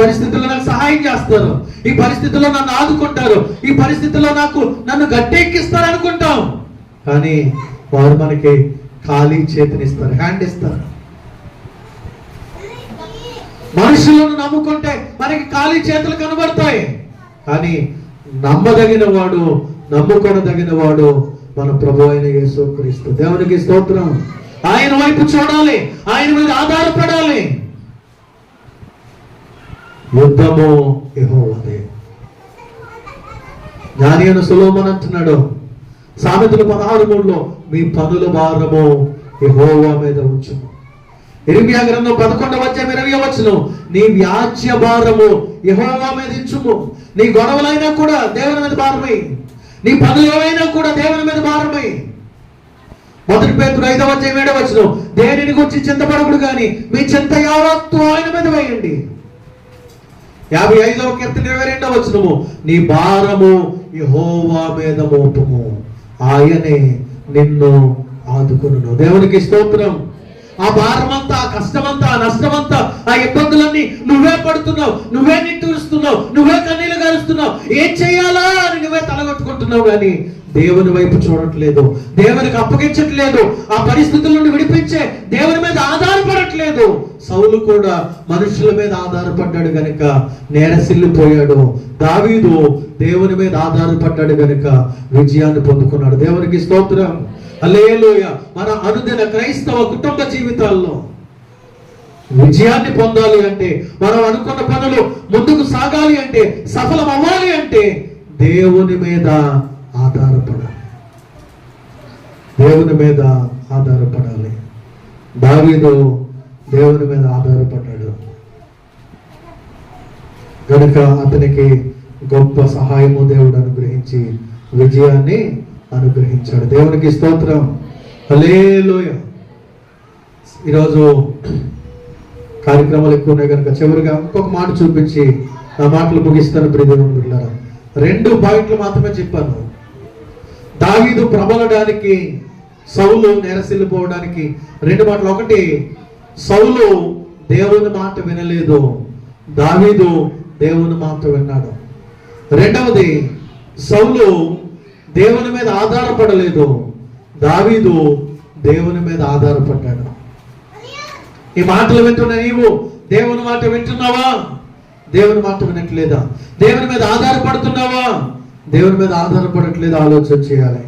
A: పరిస్థితుల్లో నాకు సహాయం చేస్తారు, ఈ పరిస్థితుల్లో నన్ను ఆదుకుంటారు, ఈ పరిస్థితుల్లో నన్ను గట్టెక్కిస్తారు అనుకుంటాం. కానీ వారు మనకి ఖాళీ చేతినిస్తారు, హ్యాండ్ ఇస్తారు. మనుషులను నమ్ముకుంటే మనకి ఖాళీ చేతులు కనబడతాయి. కానీ నమ్మదగిన వాడు, నమ్ముకొనదగిన వాడు మన ప్రభు అయిన యేసుక్రీస్తు. దేవునికి స్తోత్రం. ఆయన వైపు చూడాలి, ఆయన మీద ఆధారపడాలి. యుద్ధము యెహోవాదే. జ్ఞాని అయిన సొలొమోను అంటున్నాడు సామెతలు 16:3, మీ పనుల భారము యెహోవా మీద ఉంచుము. ఇర్మియా గ్రంథం 11:20, నీ వ్యాజ్య భారము యెహోవా మీద ఉంచుము. నీ గొడవలైనా కూడా దేవుని మీద భారమై, నీ పనులు ఏవైనా కూడా దేవుని మీద భారమై. 1 పేతురు 5:7, దేనిని గురించి చింతపడకుడు కానీ మీ చింత యావత్తు ఆయన మీద వేయండి. 55వ కీర్తన 22వ, నీ భారము యెహోవా మీద మోపుము, ఆయనే నిన్ను ఆదుకొనును. దేవునికి స్తోత్రం. ఆ భారమంతా, ఆ కష్టమంతా, ఆ నష్టమంతా, ఆ ఇబ్బందులన్నీ నువ్వే పడుతున్నావు, నువ్వే నిట్టూరుస్తున్నావు, నువ్వే కన్నీళ్లు గారుస్తున్నావు, ఏం చేయాలా అని నువ్వే తలగొట్టుకుంటున్నావు. కానీ దేవుని వైపు చూడట్లేదు, దేవునికి అప్పగించట్లేదు, ఆ పరిస్థితుల నుండి విడిపించే దేవుని మీద ఆధారపడట్లేదు. సౌలు కూడా మనుషుల మీద ఆధారపడ్డాడు గనుక నేరసిల్లిపోయాడు. దావీదు దేవుని మీద ఆధారపడ్డాడు గనుక విజయాన్ని పొందుకున్నాడు. దేవునికి స్తోత్రం. హల్లెలూయా. మన అనుదిన క్రైస్తవ కుటుంబ జీవితాల్లో విజయాన్ని పొందాలి అంటే, మనం అనుకున్న పనులు ముందుకు సాగాలి అంటే, సఫలం అవ్వాలి అంటే దేవుని మీద ఆధారపడాలి, దేవుని మీద ఆధారపడాలి. దావీదు దేవుని మీద ఆధారపడ్డాడు కనుక అతనికి గొప్ప సహాయము దేవుడు అనుగ్రహించి విజయాన్ని అనుగ్రహించాడు. దేవునికి స్తోత్రం. హల్లెలూయా. ఈరోజు కార్యక్రమాలు ఎక్కువ ఉన్నాయి కనుక చివరిగా ఇంకొక మాట చూపించి నా మాటలు ముగిస్తాను. ప్రియదేవులారా, 2 పాయింట్లు మాత్రమే చెప్పాను. దావీదు ప్రబలడానికి, సౌలు నేరసిల్లిపోవడానికి 2 మాటలు. ఒకటి, సౌలు దేవుని మాట వినలేదు, దావీదు దేవుని మాట విన్నాడు. రెండవది, సౌలు దేవుని మీద ఆధారపడలేదు, దావీదు దేవుని మీద ఆధారపడ్డాడు. ఈ మాటలు వింటున్న నీవు దేవుని మాట వింటున్నావా? దేవుని మాట వినట్లేదా? దేవుని మీద ఆధారపడుతున్నావా? దేవుని మీద ఆధారపడట్లేదు. ఆలోచన చేయాలి.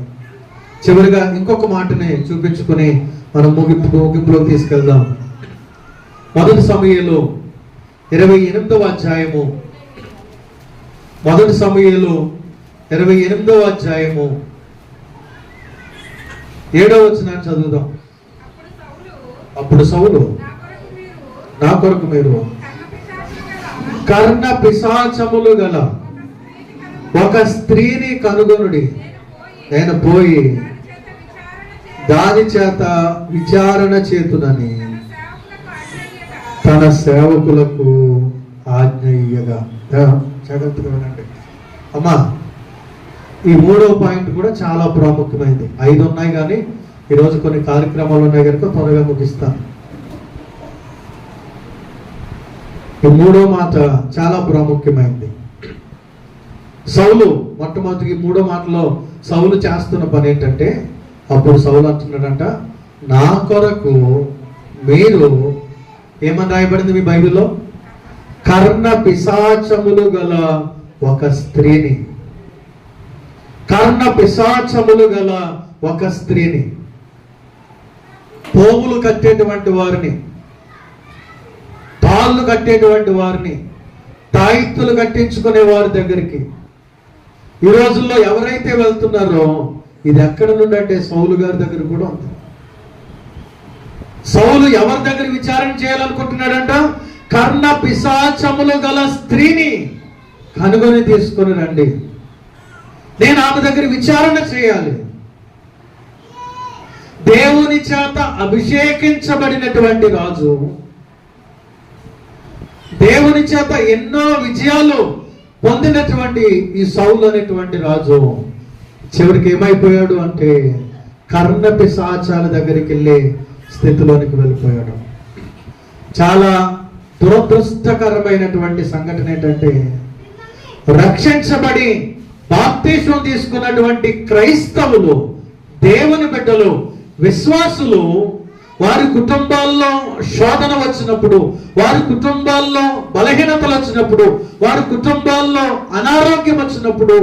A: చివరిగా ఇంకొక మాటని చూపించుకుని మనం ముగింపులోకి తీసుకెళ్దాం. 1 సమూయేలు 28వ అధ్యాయము, 1 సమూయేలు 28వ అధ్యాయము 7వ వచనాన్ని చదువుదాం. అప్పుడు సౌలు, నా కొరకు మీరు కర్ణ పిశాచములు గల ఒక స్త్రీని కనుగొనుడి, నేను పోయి దాని చేత విచారణ చేతునని తన సేవకులకు ఆజ్ఞ ఇయ్యగా. జాగ్రత్తగా వినండి అమ్మా. ఈ 3వ పాయింట్ కూడా చాలా ప్రాముఖ్యమైనది. 5 ఉన్నాయి కానీ ఈరోజు కొన్ని కార్యక్రమాలు ఉన్నాయి కనుక త్వరగా ముగిస్తాను. ఈ 3వ మాట చాలా ప్రాముఖ్యమైనది. సౌలు మొట్టమొదటి 3వ మాటలో సౌలు చేస్తున్న పని ఏంటంటే, అప్పుడు సౌలు అంటున్నాడంట, నా కొరకు మీరు, ఏమని రాయబడింది మీ బైబిల్లో? కర్ణ పిశాచములు గల ఒక స్త్రీని, కర్ణ పిశాచములు గల ఒక స్త్రీని, పోగులు కట్టేటువంటి వారిని, తాళ్ళు కట్టేటువంటి వారిని, తాయిత్తులు కట్టించుకునే వారి దగ్గరికి ఈ రోజుల్లో ఎవరైతే వెళ్తున్నారో, ఇది ఎక్కడ నుండి అంటే సౌలు గారి దగ్గర కూడా ఉంది. సౌలు ఎవరి దగ్గర విచారణ చేయాలనుకుంటున్నాడంట? కర్ణ పిశాచములు గల స్త్రీని కనుగొని తీసుకొని రండి, నేను ఆమె దగ్గర విచారణ చేయాలి. దేవుని చేత అభిషేకించబడినటువంటి రాజు, దేవుని చేత ఎన్నో విజయాలు పొందినటువంటి ఈ సౌలు అనేటువంటి రాజు చివరికి ఏమైపోయాడు అంటే కర్ణ పిశాచాల దగ్గరికి వెళ్ళే స్థితిలోనికి వెళ్ళిపోయాడు. చాలా దురదృష్టకరమైనటువంటి సంఘటన ఏంటంటే, రక్షించబడి బాప్తిస్మం తీసుకున్నటువంటి క్రైస్తవులు, దేవుని బిడ్డలు, విశ్వాసులు వారి కుటుంబాల్లో శోధన వచ్చినప్పుడు, వారి కుటుంబాల్లో బలహీనతలు వచ్చినప్పుడు, వారి కుటుంబాల్లో అనారోగ్యం వచ్చినప్పుడు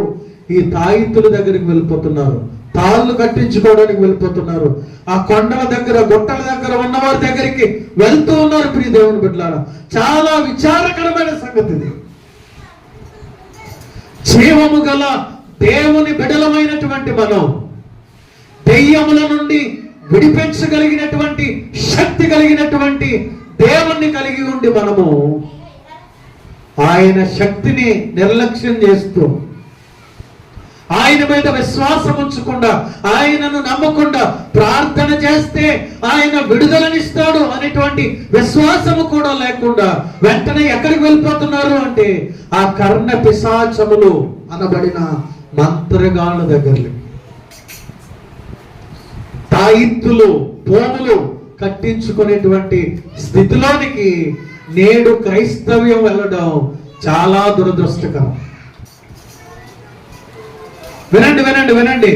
A: ఈ తాయిత్తుల దగ్గరికి వెళ్ళిపోతున్నారు, తాళ్ళు కట్టించుకోవడానికి వెళ్ళిపోతున్నారు, ఆ కొండల దగ్గర గుట్టల దగ్గర ఉన్నవారి దగ్గరికి వెళ్తూ ఉన్నారు. ప్రియ దేవుని బిడ్డలారా, చాలా విచారకరమైన సంగతి ఇది. జీవము గల దేవుని బిడలమైనటువంటి మనం, దెయ్యముల నుండి విడిపించగలిగినటువంటి శక్తి కలిగినటువంటి దేవుణ్ణి కలిగి ఉండి మనము ఆయన శక్తిని నిర్లక్ష్యం చేస్తూ, ఆయన మీద విశ్వాసం ఉంచకుండా, ఆయనను నమ్మకుండా ప్రార్థన చేస్తే ఆయన విడుదలనిస్తాడు అనేటువంటి విశ్వాసము కూడా లేకుండా వెంటనే ఎక్కడికి వెళ్ళిపోతున్నారు అంటే ఆ కర్ణ పిశాచములు అనబడిన మంత్రగాళ్ళ దగ్గరకి, తాయిత్తులు, పోములు కట్టించుకునేటువంటి స్థితిలోనికి నేడు క్రైస్తవ్యం వెళ్ళడం చాలా దురదృష్టకరం. వినండి వినండి వినండి,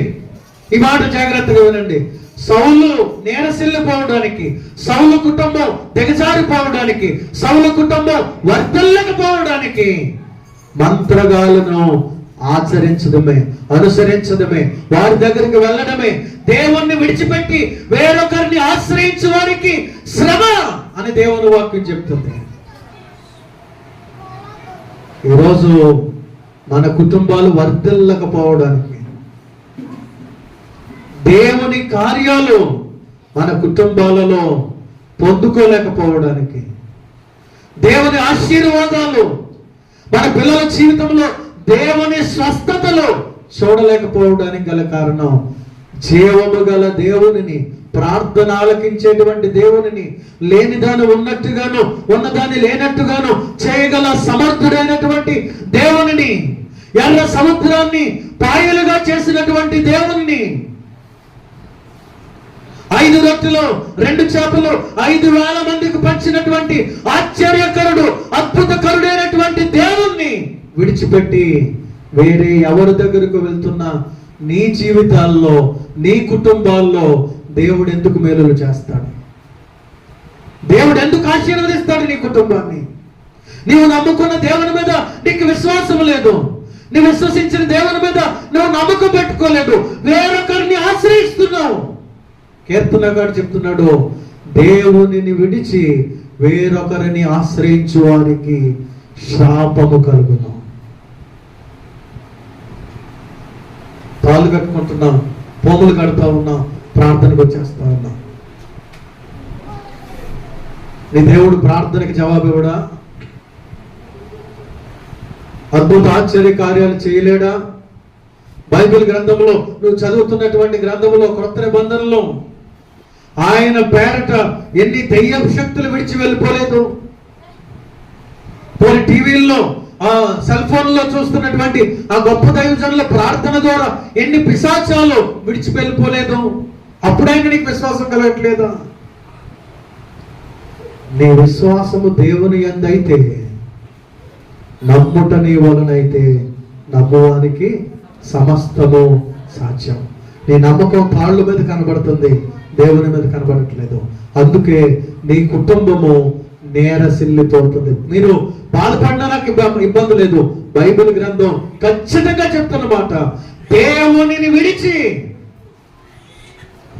A: ఈ మాట జాగ్రత్తగా వినండి. సౌలు నేరసిల్లిపోవడానికి, సౌలు కుటుంబం దిగజారిపోవడానికి, సౌలు కుటుంబం వర్ధిల్లకపోవడానికి మంత్రగాలను ఆచరించడమే, అనుసరించడమే, వారి దగ్గరికి వెళ్ళడమే, దేవుణ్ణి విడిచిపెట్టి వేరొకరిని ఆశ్రయించే వారికి శ్రమ అని దేవుని వాక్యం చెప్తుంది. ఈరోజు మన కుటుంబాలు వర్ధిల్లకపోవడానికి, దేవుని కార్యాలు మన కుటుంబాలలో పొందుకోలేకపోవడానికి, దేవుని ఆశీర్వాదాలు మన పిల్లల జీవితంలో దేవుని స్వస్థతలు చూడలేకపోవడానికి గల కారణం, జీవము గల దేవునిని, ప్రార్థన ఆలకించేటువంటి దేవునిని లేనిదాన్ని ఉన్నట్టుగాను, ఉన్నదాన్ని లేనట్టుగాను చేయగల సమర్థుడైనటువంటి దేవునిని, ఎర్ర సముద్రాన్ని పాయలుగా చేసినటువంటి దేవునిని, 5 రొట్టెలు 2 చేపలు 5,000 మందికి పంచినటువంటి ఆశ్చర్యకరుడు, అద్భుతకరుడైనటువంటి దేవుణ్ణి విడిచిపెట్టి వేరే ఎవరి దగ్గరకు వెళ్తున్నా నీ జీవితాల్లో, నీ కుటుంబాల్లో దేవుడు ఎందుకు మేలులు చేస్తాడు? దేవుడు ఎందుకు ఆశీర్వదిస్తాడు నీ కుటుంబాన్ని? నీవు నమ్ముకున్న దేవుని మీద నీకు విశ్వాసం లేదు, నువ్వు విశ్వసించిన దేవుని మీద నువ్వు నమ్మకం పెట్టుకోలేదు, వేరొకరిని ఆశ్రయిస్తున్నావు. కీర్తనగాడు చెప్తున్నాడు, దేవునిని విడిచి వేరొకరిని ఆశ్రయించు వారికి శాపము కలుగును. తాళ్ళు కట్టుకుంటున్నాం, పోములు కడుతూ ఉన్నాం, ప్రార్థనకు వచ్చేస్తా ఉన్నాం. నీ దేవుడు ప్రార్థనకి జవాబు ఇవ్వడా? అద్భుత ఆశ్చర్య కార్యాలు చేయలేడా? బైబిల్ గ్రంథంలో, నువ్వు చదువుతున్నటువంటి గ్రంథంలో, క్రొత్త నిబంధనలో ఆయన పేరట ఎన్ని దెయ్యపు శక్తులు విడిచి వెళ్ళిపోలేదు. పోనీ టీవీల్లో, ఆ సెల్ ఫోన్ లో చూస్తున్నటువంటి ఆ గొప్ప దైవజనుల ప్రార్థన ద్వారా ఎన్ని పిశాచాలు విడిచి వెళ్ళిపోలేదు. అప్పుడైనా నీకు విశ్వాసం కలగట్లేదా? నీ విశ్వాసము దేవుని యందైతే, నమ్ముట నీ వలనైతే నమ్మువానికి సమస్తము సాధ్యం. నీ నమ్మకం తాళ్ళ మీద కనబడుతుంది, దేవుని మీద కనబడట్లేదు. అందుకే నీ కుటుంబము నేరసిల్లిపోతుంది. మీరు బాధపడినా నాకు ఇబ్బంది లేదు. బైబిల్ గ్రంథం ఖచ్చితంగా చెప్తున్నమాట, దేవునిని విడిచి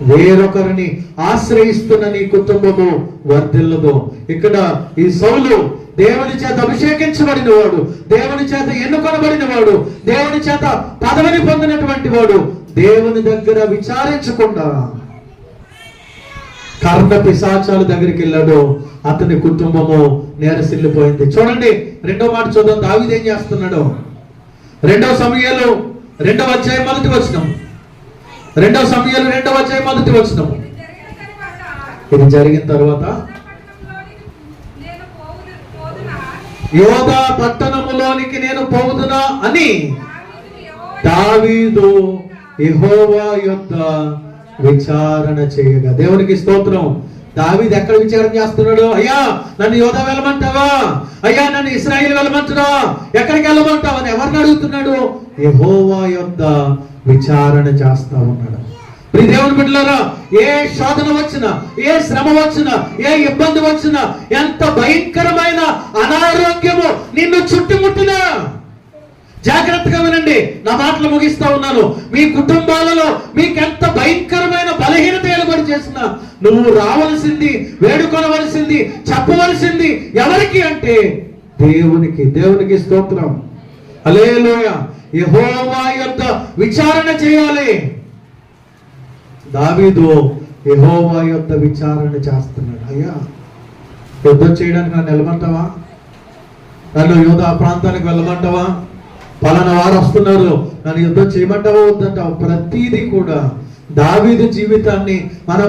A: వేరొకరిని ఆశ్రయిస్తున్న నీ కుటుంబము వర్ధిల్లదు. ఇక్కడ ఈ సౌలు దేవుని చేత అభిషేకించబడిన వాడు, దేవుని చేత ఎన్నుకొనబడిన వాడు, దేవుని చేత పదవిని పొందినటువంటి వాడు, దేవుని దగ్గర విచారించకుండా కర్ణ పిశాచాల దగ్గరికి వెళ్ళాడు. అతని కుటుంబము నేరసిల్లిపోయింది. చూడండి, 2వ మాట చూద్దాం. దావీదు ఏం చేస్తున్నాడు? 2వ సమూయేలు 2వ అధ్యాయం 1వ వచనం. 2వ సమూయేలు 2వ అధ్యాయం 1వ వచనం. ఇది జరిగిన తర్వాత, యోధా పట్టణములోనికి నేను పోవుదునా అని దావీదు యెహోవా యొద్ద విచారణ చేయగా. దేవునికి స్తోత్రం. దావీదు ఎక్కడ విచారణ చేస్తున్నాడు? అయ్యా నన్ను యోధా వెళ్ళమంటావా? అయ్యా నన్ను ఇశ్రాయేలు వెళ్ళమంటావా? ఎక్కడికి వెళ్ళమంటావా అని ఎవరిని అడుగుతున్నాడు? యెహోవా యొద్ద విచారణ చేస్తా ఉన్నాడు. ప్రియ దేవుని బిడ్డలారా, ఏ శోధన వచ్చినా, ఏ శ్రమ వచ్చినా, ఏ ఇబ్బంది వచ్చినా, ఎంత భయంకరమైన అనారోగ్యము నిన్ను చుట్టుముట్టినా జాగ్రత్తగా వినండి, నా మాటలు ముగిస్తా ఉన్నాను. మీ కుటుంబాలలో మీకెంత భయంకరమైన బలహీనత ఏలుబడి చేసినా నువ్వు రావలసింది, వేడుకొనవలసింది, చెప్పవలసింది ఎవరికి అంటే దేవునికి. దేవునికి స్తోత్రం. హల్లెలూయా. యెహోవా యొద్ద విచారణ చేయాలి. దావీదు యెహోవా యొద్ద విచారణ చేస్తున్నాడు. అయ్యా యుద్ధం చేయడానికి నన్ను వెళ్ళమంటావా? నన్ను యోధా ప్రాంతానికి వెళ్ళమంటావా? పలానా వారు వస్తున్నారు, నన్ను యుద్ధం చేయమంటావా వద్దంటావు? ప్రతిదీ కూడా దావీదు జీవితాన్ని మనం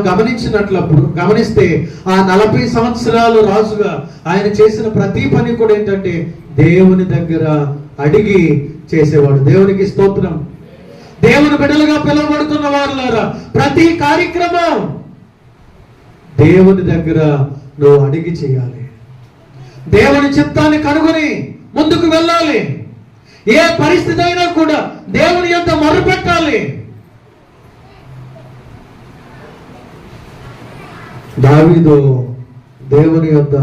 A: గమనిస్తే ఆ 40 సంవత్సరాలు రాజుగా ఆయన చేసిన ప్రతి పని కూడా ఏంటంటే దేవుని దగ్గర అడిగి చేసేవాడు. దేవునికి స్తోత్రం. దేవుని బిడ్డలుగా పిలువబడుతున్న వారులారా, ప్రతి కార్యక్రమం దేవుని దగ్గర నువ్వు అడిగి చేయాలి. దేవుని చిత్తాన్ని కనుగొని ముందుకు వెళ్ళాలి. ఏ పరిస్థితి అయినా కూడా దేవుని యొద్ద మొరపెట్టాలి. దావీదు దేవుని యొద్ద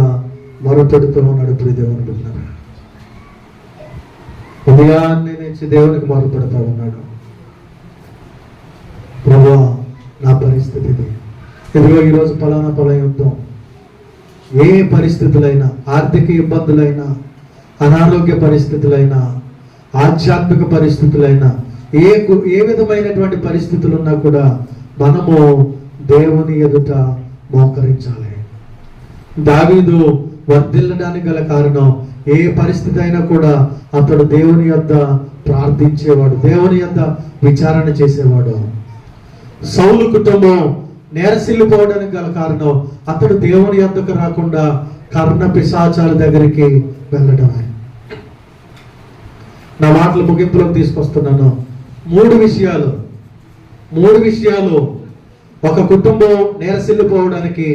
A: మొరపెడుతూ ఉన్నాడు. ప్రియ దేవుని బిడ్డలారా, ఉదయాన్నే నుంచి దేవునికి మొరపెడతా ఉన్నాడు. ప్రభువా నా పరిస్థితి ఇది, ఇదిగో ఈరోజు పలానా యుద్ధం. ఏ పరిస్థితులైనా, ఆర్థిక ఇబ్బందులైనా, అనారోగ్య పరిస్థితులైనా, ఆధ్యాత్మిక పరిస్థితులైనా, ఏ విధమైనటువంటి పరిస్థితులు ఉన్నా కూడా మనము దేవుని ఎదుట మోకరించాలి. దావీదు వర్ధిల్లడానికి గల కారణం, ఏ పరిస్థితి అయినా కూడా అతడు దేవుని యొద్ద ప్రార్థించేవాడు, దేవుని యొద్ద విచారణ చేసేవాడు. సౌలు కుటుంబం నేరసిల్లిపోవడానికి గల కారణం, అతడు దేవుని యొద్దకు రాకుండా కర్ణ పిశాచాల దగ్గరికి వెళ్ళడమే. నా మాటలు ముగింపులోకి తీసుకొస్తున్నాను. మూడు విషయాలు ఒక కుటుంబం నేరసిల్లిపోవడానికి,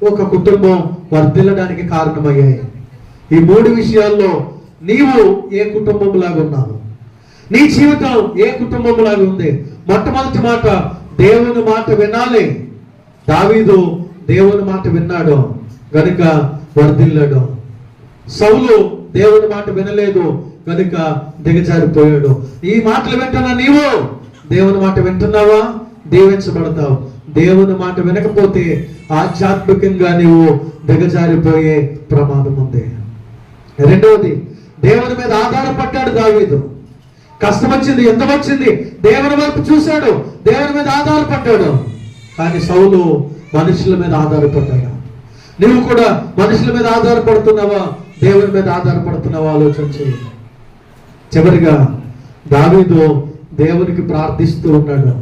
A: ఒక కుటుంబం వర్ధిల్లడానికి కారణమయ్యాయి. ఈ 3 విషయాల్లో నీవు ఏ కుటుంబంలాగా ఉన్నావు? నీ జీవితం ఏ కుటుంబంలాగా ఉంది? మొట్టమొదటి మాట, దేవుని మాట వినాలి. దావీదు దేవుని మాట విన్నాడు గనుక వర్ధిల్లాడు. సౌలు దేవుని మాట వినలేదు కనుక దిగజారిపోయాడు. ఈ మాటలు వింటున్నా నీవు దేవుని మాట వింటున్నావా? దీవించబడతావు. దేవుని మాట వినకపోతే ఆధ్యాత్మికంగా నీవు దిగజారిపోయే ప్రమాదం ఉంది. రెండవది, దేవుని మీద ఆధారపడ్డాడు దావీదు. కష్టం వచ్చింది, ఎంత వచ్చింది, దేవుని వైపు చూశాడు, దేవుని మీద ఆధారపడ్డాడు. కానీ సౌలు మనుషుల మీద ఆధారపడ్డాడు. నువ్వు కూడా మనుషుల మీద ఆధారపడుతున్నావా, దేవుని మీద ఆధారపడుతున్నావా? ఆలోచన చేయి. చివరిగా దావీదు దేవునికి ప్రార్థిస్తూ ఉన్నాడు.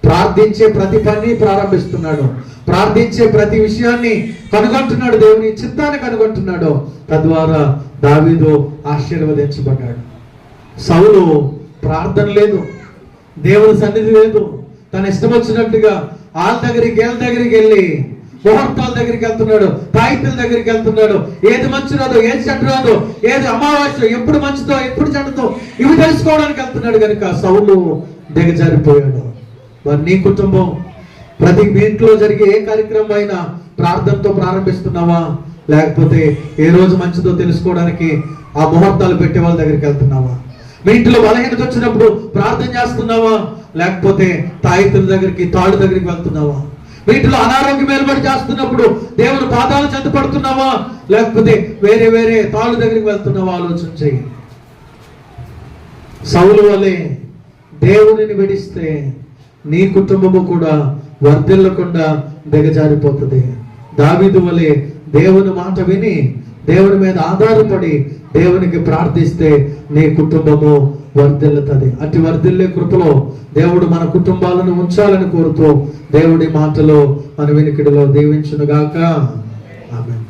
A: ప్రార్థించే ప్రతి పని ప్రారంభిస్తున్నాడు. ప్రార్థించే ప్రతి విషయాన్ని కనుగొంటున్నాడు, దేవుని చిత్తాన్ని కనుగొంటున్నాడు. తద్వారా దావీదు ఆశీర్వదించబడ్డాడు. సౌలు ప్రార్థన లేదు, దేవుని సన్నిధి లేదు. తన ఇష్టం వచ్చినట్టుగా వాళ్ళ దగ్గరికి వీళ్ళ దగ్గరికి వెళ్ళి ముహూర్తాల దగ్గరికి వెళ్తున్నాడు, తాయితుల దగ్గరికి వెళ్తున్నాడు. ఏది మంచి రాదో, ఏది చెడ్డ రాదో, ఏది అమావాస్య, ఎప్పుడు మంచిదో ఎప్పుడు చెడ్డతో ఇవి తెలుసుకోవడానికి వెళ్తున్నాడు కనుక సౌలు దిగజారిపోయాడు. మరి నీ కుటుంబం, ప్రతి మీ ఇంట్లో జరిగే ఏ కార్యక్రమం అయినా ప్రార్థనతో ప్రారంభిస్తున్నావా, లేకపోతే ఏ రోజు మంచిదో తెలుసుకోవడానికి ఆ ముహూర్తాలు పెట్టే వాళ్ళ దగ్గరికి వెళ్తున్నావా? మీ ఇంట్లో బలహీనత వచ్చినప్పుడు ప్రార్థన చేస్తున్నావా, లేకపోతే తాయితుల దగ్గరికి, తాడు దగ్గరికి వెళ్తున్నావా? వీటిలో అనారోగ్యం ఏర్పాటు చేస్తున్నప్పుడు దేవుని పాదాలు చెంత పడుతున్నావా, లేకపోతే వేరే వేరే తాళ్ళు దగ్గరికి వెళ్తున్నావా? ఆలోచన చెయ్యి. సౌలు వలె దేవునిని విడిస్తే నీ కుటుంబము కూడా వర్ధిల్లకుండా దిగజారిపోతుంది. దావీదు వలె దేవుని మాట విని, దేవుని మీద ఆధారపడి దేవునికి ప్రార్థిస్తే నీ కుటుంబము వర్ధిల్లుతుంది. అటు వర్ధిల్లే కృపలో దేవుడు మన కుటుంబాలను ఉంచాలని కోరుతూ దేవుడి మాటలో మన వినికిడిలో దీవించునుగాక. ఆమేన్.